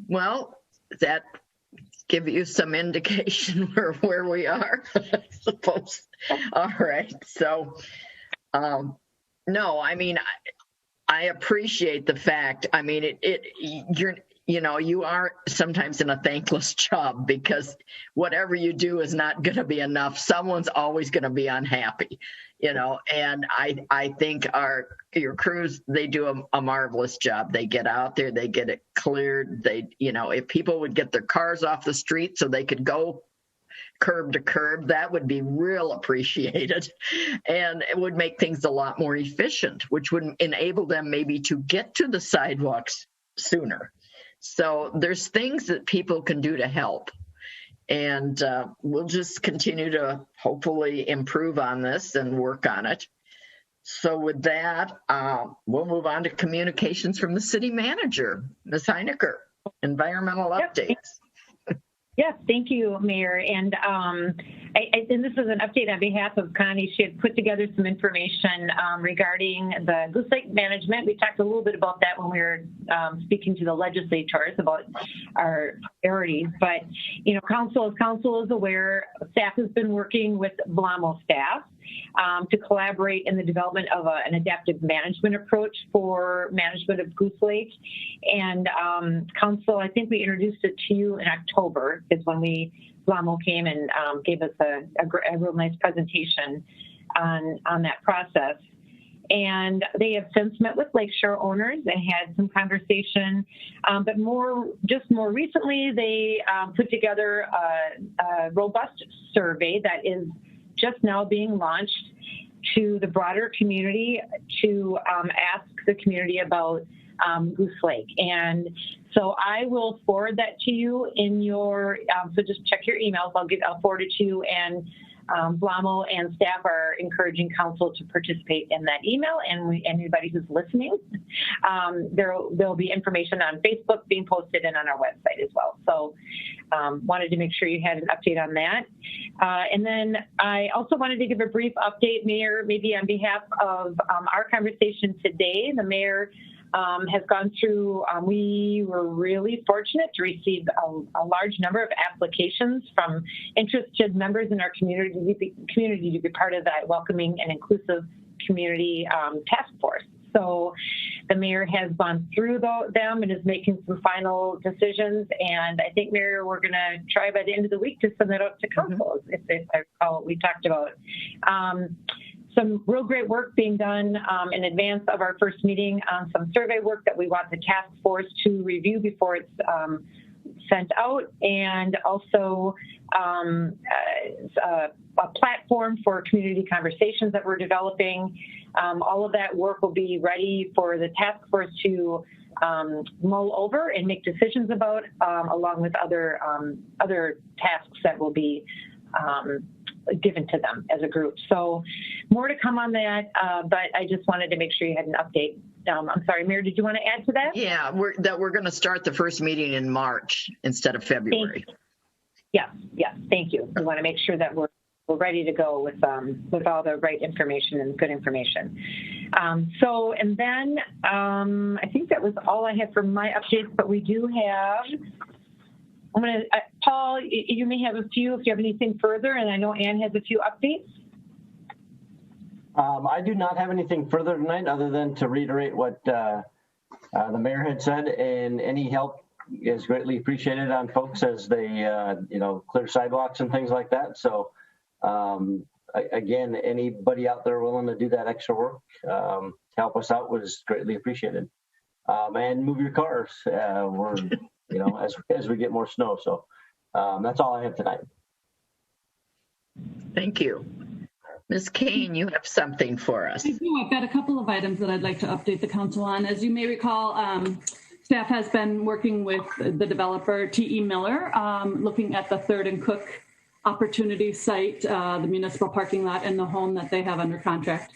Well, that give you some indication where we are, I suppose. All right. So, no, I mean, I appreciate the fact. I mean, you are sometimes in a thankless job because whatever you do is not going to be enough. Someone's always going to be unhappy, and I think your crews, they do a marvelous job. They get out there, they get it cleared. If people would get their cars off the street so they could go curb to curb, that would be real appreciated. And it would make things a lot more efficient, which would enable them maybe to get to the sidewalks sooner. So there's things that people can do to help. And we'll just continue to hopefully improve on this and work on it. So with that, we'll move on to communications from the city manager, Ms. Heinecker, environmental updates. Yes, thank you, Mayor. And and this is an update on behalf of Connie. She had put together some information regarding the Goose Lake management. We talked a little bit about that when we were speaking to the legislators about our priorities. But, council is aware, staff has been working with Blamo staff to collaborate in the development of an adaptive management approach for management of Goose Lake. And council, I think we introduced it to you in October, is when Blamo came and gave us a real nice presentation on that process. And they have since met with Lakeshore owners and had some conversation. But more recently, they put together a robust survey that is just now being launched to the broader community to ask the community about Goose Lake. And so I will forward that to you in your, so just check your emails. I'll forward it to you, and Blamo and staff are encouraging council to participate in that email, and anybody who's listening, there'll be information on Facebook being posted and on our website as well. So wanted to make sure you had an update on that. And then I also wanted to give a brief update, Mayor, maybe on behalf of our conversation today. The mayor has gone through, we were really fortunate to receive a large number of applications from interested members in our community to be part of that welcoming and inclusive community task force. So the mayor has gone through them and is making some final decisions. And I think, Mayor, we're going to try by the end of the week to send that out to council, if I recall what we talked about. Some real great work being done in advance of our first meeting on some survey work that we want the task force to review before it's sent out, and also a platform for community conversations that we're developing. All of that work will be ready for the task force to mull over and make decisions about, along with other tasks that will be given to them as a group. So more to come on that, but I just wanted to make sure you had an update. I'm sorry, Mayor, did you want to add to that? Yeah, we're going to start the first meeting in March instead of February. Yes, thank you. We want to make sure that we're ready to go with all the right information and good information. And then I think that was all I had for my updates, but we do have, Paul, you may have a few if you have anything further, and I know Ann has a few updates. I do not have anything further tonight other than to reiterate what the mayor had said, and any help is greatly appreciated on folks as they, clear sidewalks and things like that. So again, anybody out there willing to do that extra work to help us out was greatly appreciated. And move your cars. We're as we get more snow. So that's all I have tonight. Thank you. Ms. Kane, you have something for us. I do. I've got a couple of items that I'd like to update the council on. As you may recall, staff has been working with the developer, T.E. Miller, looking at the Third and Cook opportunity site, the municipal parking lot and the home that they have under contract.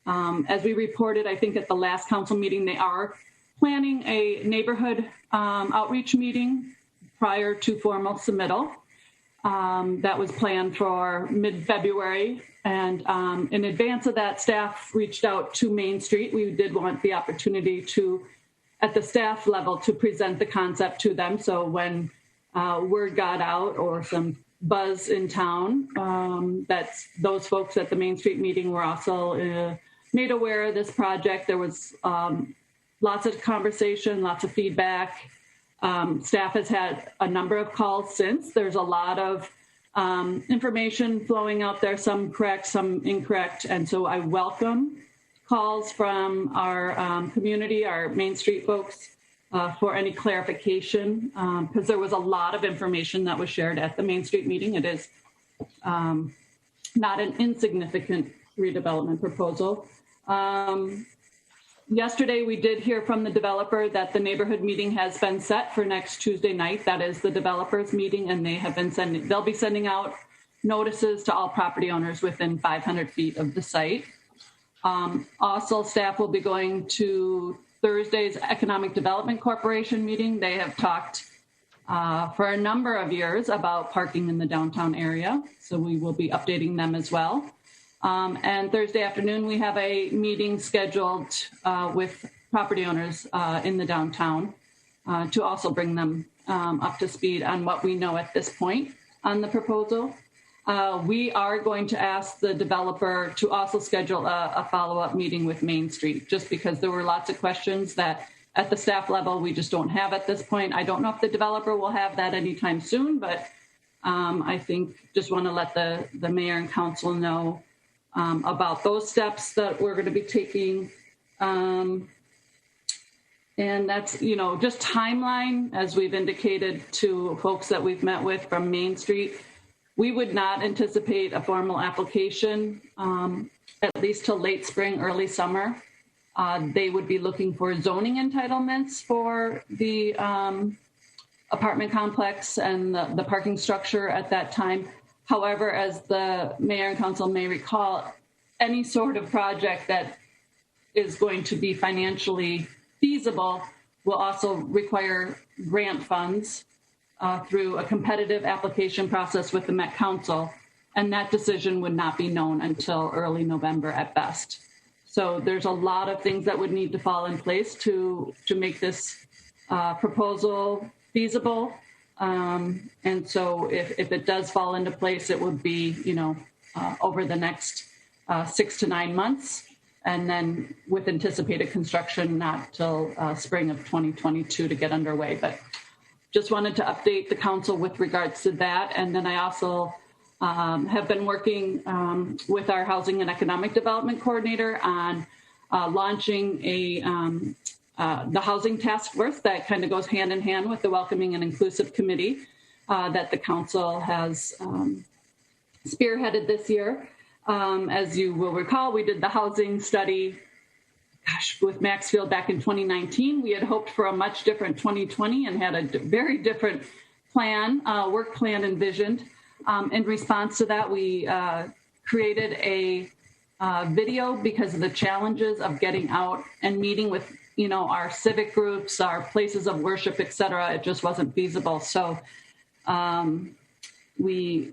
As we reported, I think at the last council meeting, they are planning a neighborhood outreach meeting prior to formal submittal. That was planned for mid-February. And in advance of that, staff reached out to Main Street. We did want the opportunity to, at the staff level, to present the concept to them. So when word got out or some buzz in town, that's those folks at the Main Street meeting were also made aware of this project. There was lots of conversation, lots of feedback. Staff has had a number of calls since. There's a lot of information flowing out there, some correct, some incorrect. And so I welcome calls from our community, our Main Street folks, for any clarification, because there was a lot of information that was shared at the Main Street meeting. It is not an insignificant redevelopment proposal. Yesterday, we did hear from the developer that the neighborhood meeting has been set for next Tuesday night. That is the developers meeting, and they'll be sending out notices to all property owners within 500 feet of the site. Also, staff will be going to Thursday's Economic Development Corporation meeting. They have talked for a number of years about parking in the downtown area, so we will be updating them as well. And Thursday afternoon, we have a meeting scheduled with property owners in the downtown to also bring them up to speed on what we know at this point on the proposal. We are going to ask the developer to also schedule a follow-up meeting with Main Street, just because there were lots of questions that at the staff level we just don't have at this point. I don't know if the developer will have that anytime soon, but I think just want to let the mayor and council know about those steps that we're going to be taking. And that's, just timeline, as we've indicated to folks that we've met with from Main Street. We would not anticipate a formal application, at least till late spring, early summer. They would be looking for zoning entitlements for the apartment complex and the parking structure at that time. However, as the mayor and council may recall, any sort of project that is going to be financially feasible will also require grant funds through a competitive application process with the Met Council, and that decision would not be known until early November at best. So there's a lot of things that would need to fall in place to make this proposal feasible. And so if it does fall into place, it would be, over the next 6 to 9 months, and then with anticipated construction not till spring of 2022 to get underway. But just wanted to update the council with regards to that. And then I also have been working with our Housing and Economic Development Coordinator on launching the Housing Task Force that kind of goes hand in hand with the Welcoming and Inclusive Committee that the council has spearheaded this year. As you will recall, we did the housing study, with Maxfield back in 2019. We had hoped for a much different 2020 and had a very different plan, work plan envisioned. In response to that, we created a video because of the challenges of getting out and meeting with our civic groups, our places of worship, et cetera. It just wasn't feasible. So we,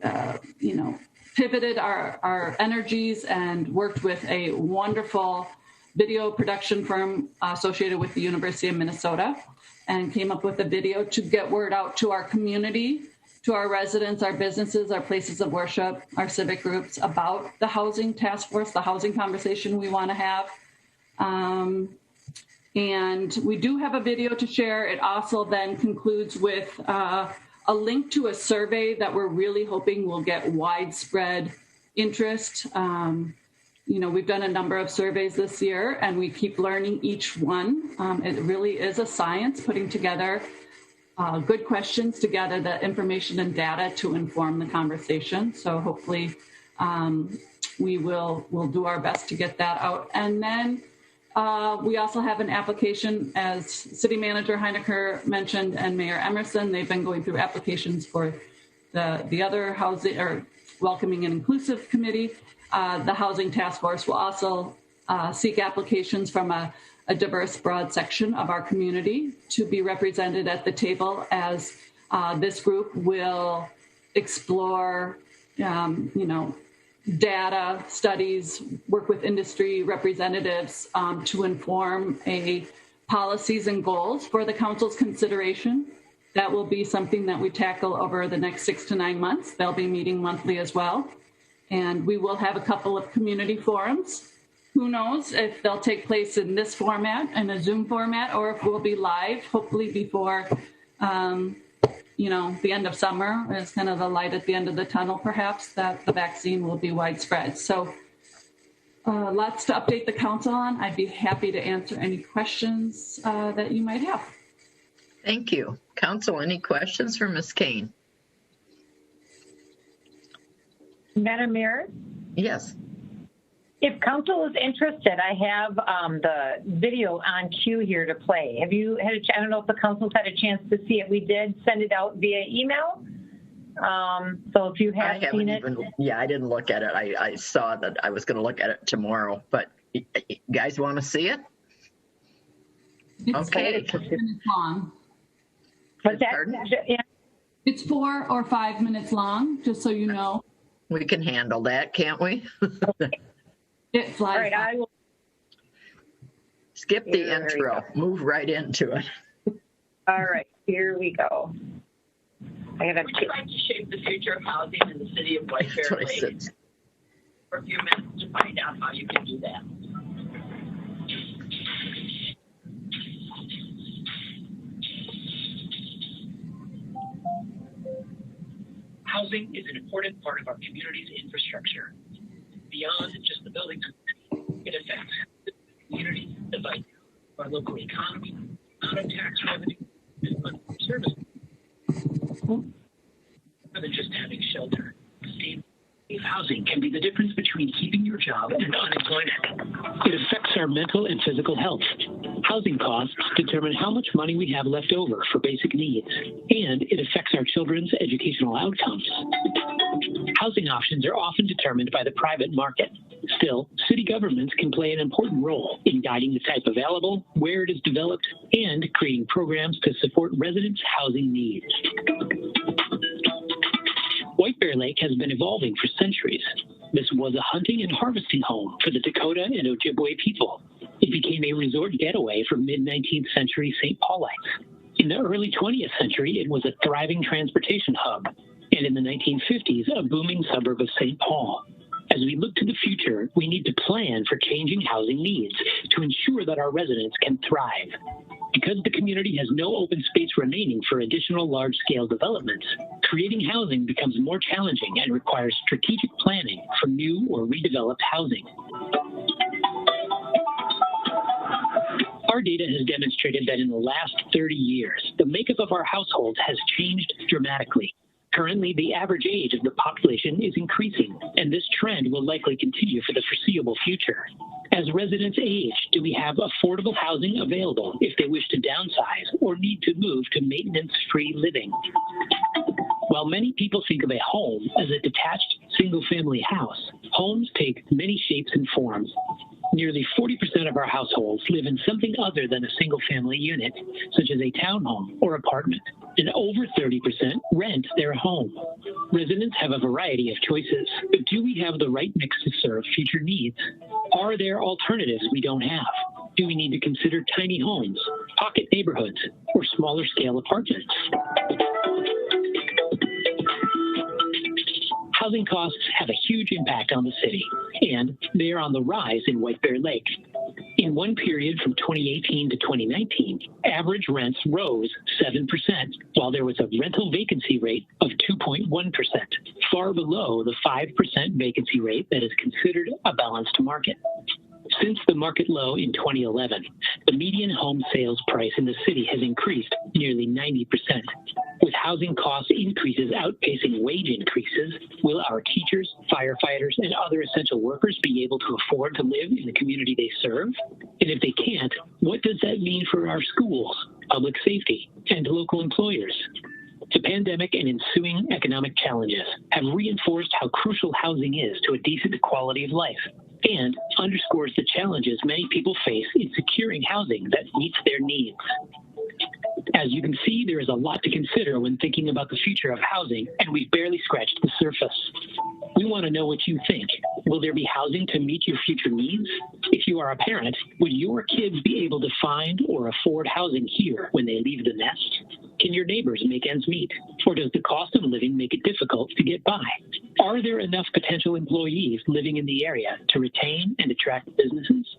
pivoted our energies and worked with a wonderful video production firm associated with the University of Minnesota and came up with a video to get word out to our community, to our residents, our businesses, our places of worship, our civic groups about the housing task force, the housing conversation we want to have. And we do have a video to share. It also then concludes with a link to a survey that we're really hoping will get widespread interest. We've done a number of surveys this year and we keep learning each one. It really is a science putting together good questions to gather the information and data to inform the conversation. So hopefully we'll do our best to get that out. And then we also have an application, as City Manager Heinecker mentioned and Mayor Emerson. They've been going through applications for the other housing or welcoming and inclusive committee. The Housing Task Force will also seek applications from a diverse, broad section of our community to be represented at the table, as this group will explore, data, studies, work with industry representatives to inform policies and goals for the council's consideration. That will be something that we tackle over the next 6 to 9 months. They'll be meeting monthly as well. And we will have a couple of community forums. Who knows if they'll take place in this format, in a Zoom format, or if we'll be live, hopefully before, the end of summer is kind of the light at the end of the tunnel, perhaps, that the vaccine will be widespread. So lots to update the council on. I'd be happy to answer any questions that you might have. Thank you. Council, any questions for Ms. Kane? Madam Mayor? Yes. If council is interested, I have the video on cue here to play. Have you had I don't know if the council's had a chance to see it. We did send it out via email. So if you have seen it. I didn't look at it. I saw that I was going to look at it tomorrow, but you guys want to see it? Okay. It's 5 minutes long. But it's 4 or 5 minutes long, just so you know. We can handle that, can't we? It flies. All right, I will. Skip the intro. Move right into it. All right, here we go. I'd like to shape the future of housing in the city of White Bear Lake for a few minutes to find out how you can do that. Housing is an important part of our community's infrastructure. Beyond just the buildings, it affects the community, our local economy, tax revenue, and services. More than just having shelter, safe housing can be the difference between keeping your job and unemployment. It affects our mental and physical health. Housing costs determine how much money we have left over for basic needs, and it affects our children's educational outcomes. Housing options are often determined by the private market. Still, city governments can play an important role in guiding the type available, where it is developed, and creating programs to support residents' housing needs. White Bear Lake has been evolving for centuries. This was a hunting and harvesting home for the Dakota and Ojibwe people. It became a resort getaway for mid-19th century St. Paulites. In the early 20th century, it was a thriving transportation hub, and in the 1950s, a booming suburb of St. Paul. As we look to the future, we need to plan for changing housing needs to ensure that our residents can thrive. Because the community has no open space remaining for additional large-scale developments, creating housing becomes more challenging and requires strategic planning for new or redeveloped housing. Our data has demonstrated that in the last 30 years, the makeup of our households has changed dramatically. Currently, the average age of the population is increasing, and this trend will likely continue for the foreseeable future. As residents age, do we have affordable housing available if they wish to downsize or need to move to maintenance-free living? While many people think of a home as a detached single-family house, homes take many shapes and forms. Nearly 40% of our households live in something other than a single-family unit, such as a townhome or apartment, and over 30% rent their home. Residents have a variety of choices, but do we have the right mix to serve future needs? Are there alternatives we don't have? Do we need to consider tiny homes, pocket neighborhoods, or smaller-scale apartments? Housing costs have a huge impact on the city, and they are on the rise in White Bear Lake. In one period from 2018 to 2019, average rents rose 7%, while there was a rental vacancy rate of 2.1%, far below the 5% vacancy rate that is considered a balanced market. Since the market low in 2011, the median home sales price in the city has increased nearly 90%. With housing cost increases outpacing wage increases, will our teachers, firefighters, and other essential workers be able to afford to live in the community they serve? And if they can't, what does that mean for our schools, public safety, and local employers? The pandemic and ensuing economic challenges have reinforced how crucial housing is to a decent quality of life and underscores the challenges many people face in securing housing that meets their needs. As you can see, there is a lot to consider when thinking about the future of housing, and we've barely scratched the surface. We want to know what you think. Will there be housing to meet your future needs? If you are a parent, would your kids be able to find or afford housing here when they leave the nest? Can your neighbors make ends meet? Or does the cost of living make it difficult to get by? Are there enough potential employees living in the area to retain and attract businesses?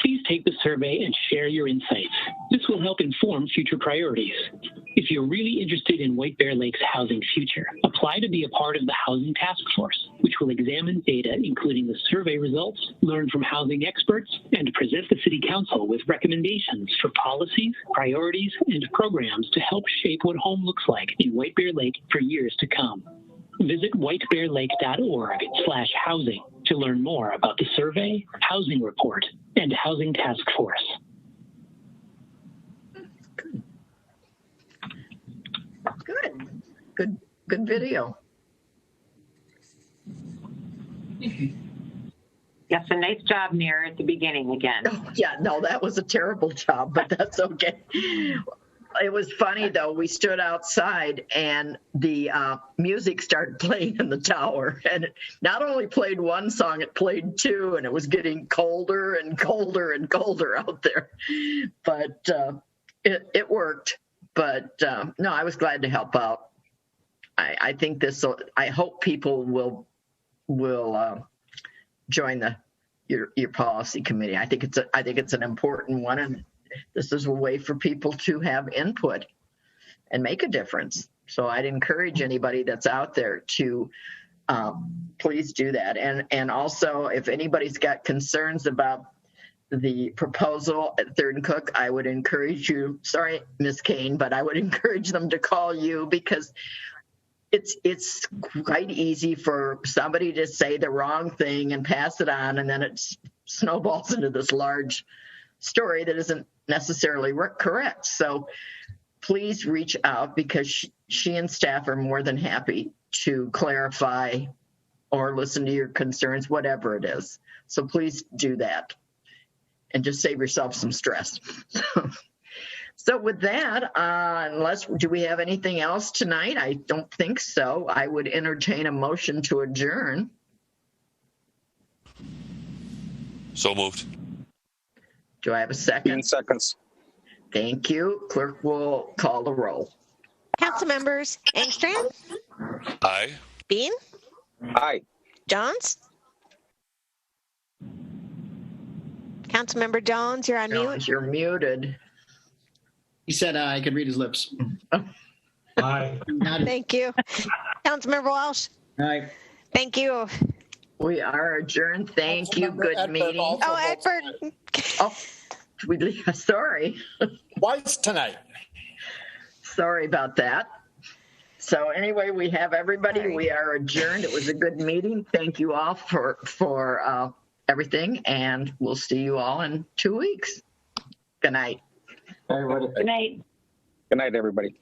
Please take the survey and share your insights. This will help inform future priorities. If you're really interested in White Bear Lake's housing future, apply to be a part of the Housing Task Force, which will examine data including the survey results, learn from housing experts, and present the City Council with recommendations for policies, priorities, and programs to help shape what home looks like in White Bear Lake for years to come. Visit whitebearlake.org/housing to learn more about the survey, housing report, and housing task force. Good video. Yes, a nice job, Mayor, at the beginning again. Oh, yeah, no, that was a terrible job, but that's okay. It was funny, though. We stood outside and the music started playing in the tower. And it not only played one song, it played two, and it was getting colder and colder and colder out there. But it worked. But no, I was glad to help out. I think I hope people will join your policy committee. I think it's an important one, and this is a way for people to have input and make a difference. So I'd encourage anybody that's out there to please do that. And also, if anybody's got concerns about the proposal at Third and Cook, I would encourage you, sorry, Ms. Kane, but I would encourage them to call you, because it's quite easy for somebody to say the wrong thing and pass it on, and then it snowballs into this large story that isn't necessarily correct. So please reach out, because she and staff are more than happy to clarify or listen to your concerns, whatever it is. So please do that and just save yourself some stress. So with that, do we have anything else tonight? I don't think so. I would entertain a motion to adjourn. So moved. Do I have a second? 15 seconds. Thank you. Clerk will call the roll. Council members Engstrand, Aye. Bean, Aye. Jones. Councilmember Jones, you're on mute. You're muted. He said I could read his lips. Aye. Thank you. Councilmember Walsh. Aye. Thank you. We are adjourned. Thank you. Good Edberg meeting. also Oh, votes Edward. Oh, sorry. twice tonight. Sorry about that. So anyway, we have everybody. Sorry. We are adjourned. It was a good meeting. Thank you all for everything, and we'll see you all in 2 weeks. Good night. Everybody. Good night. Good night, everybody.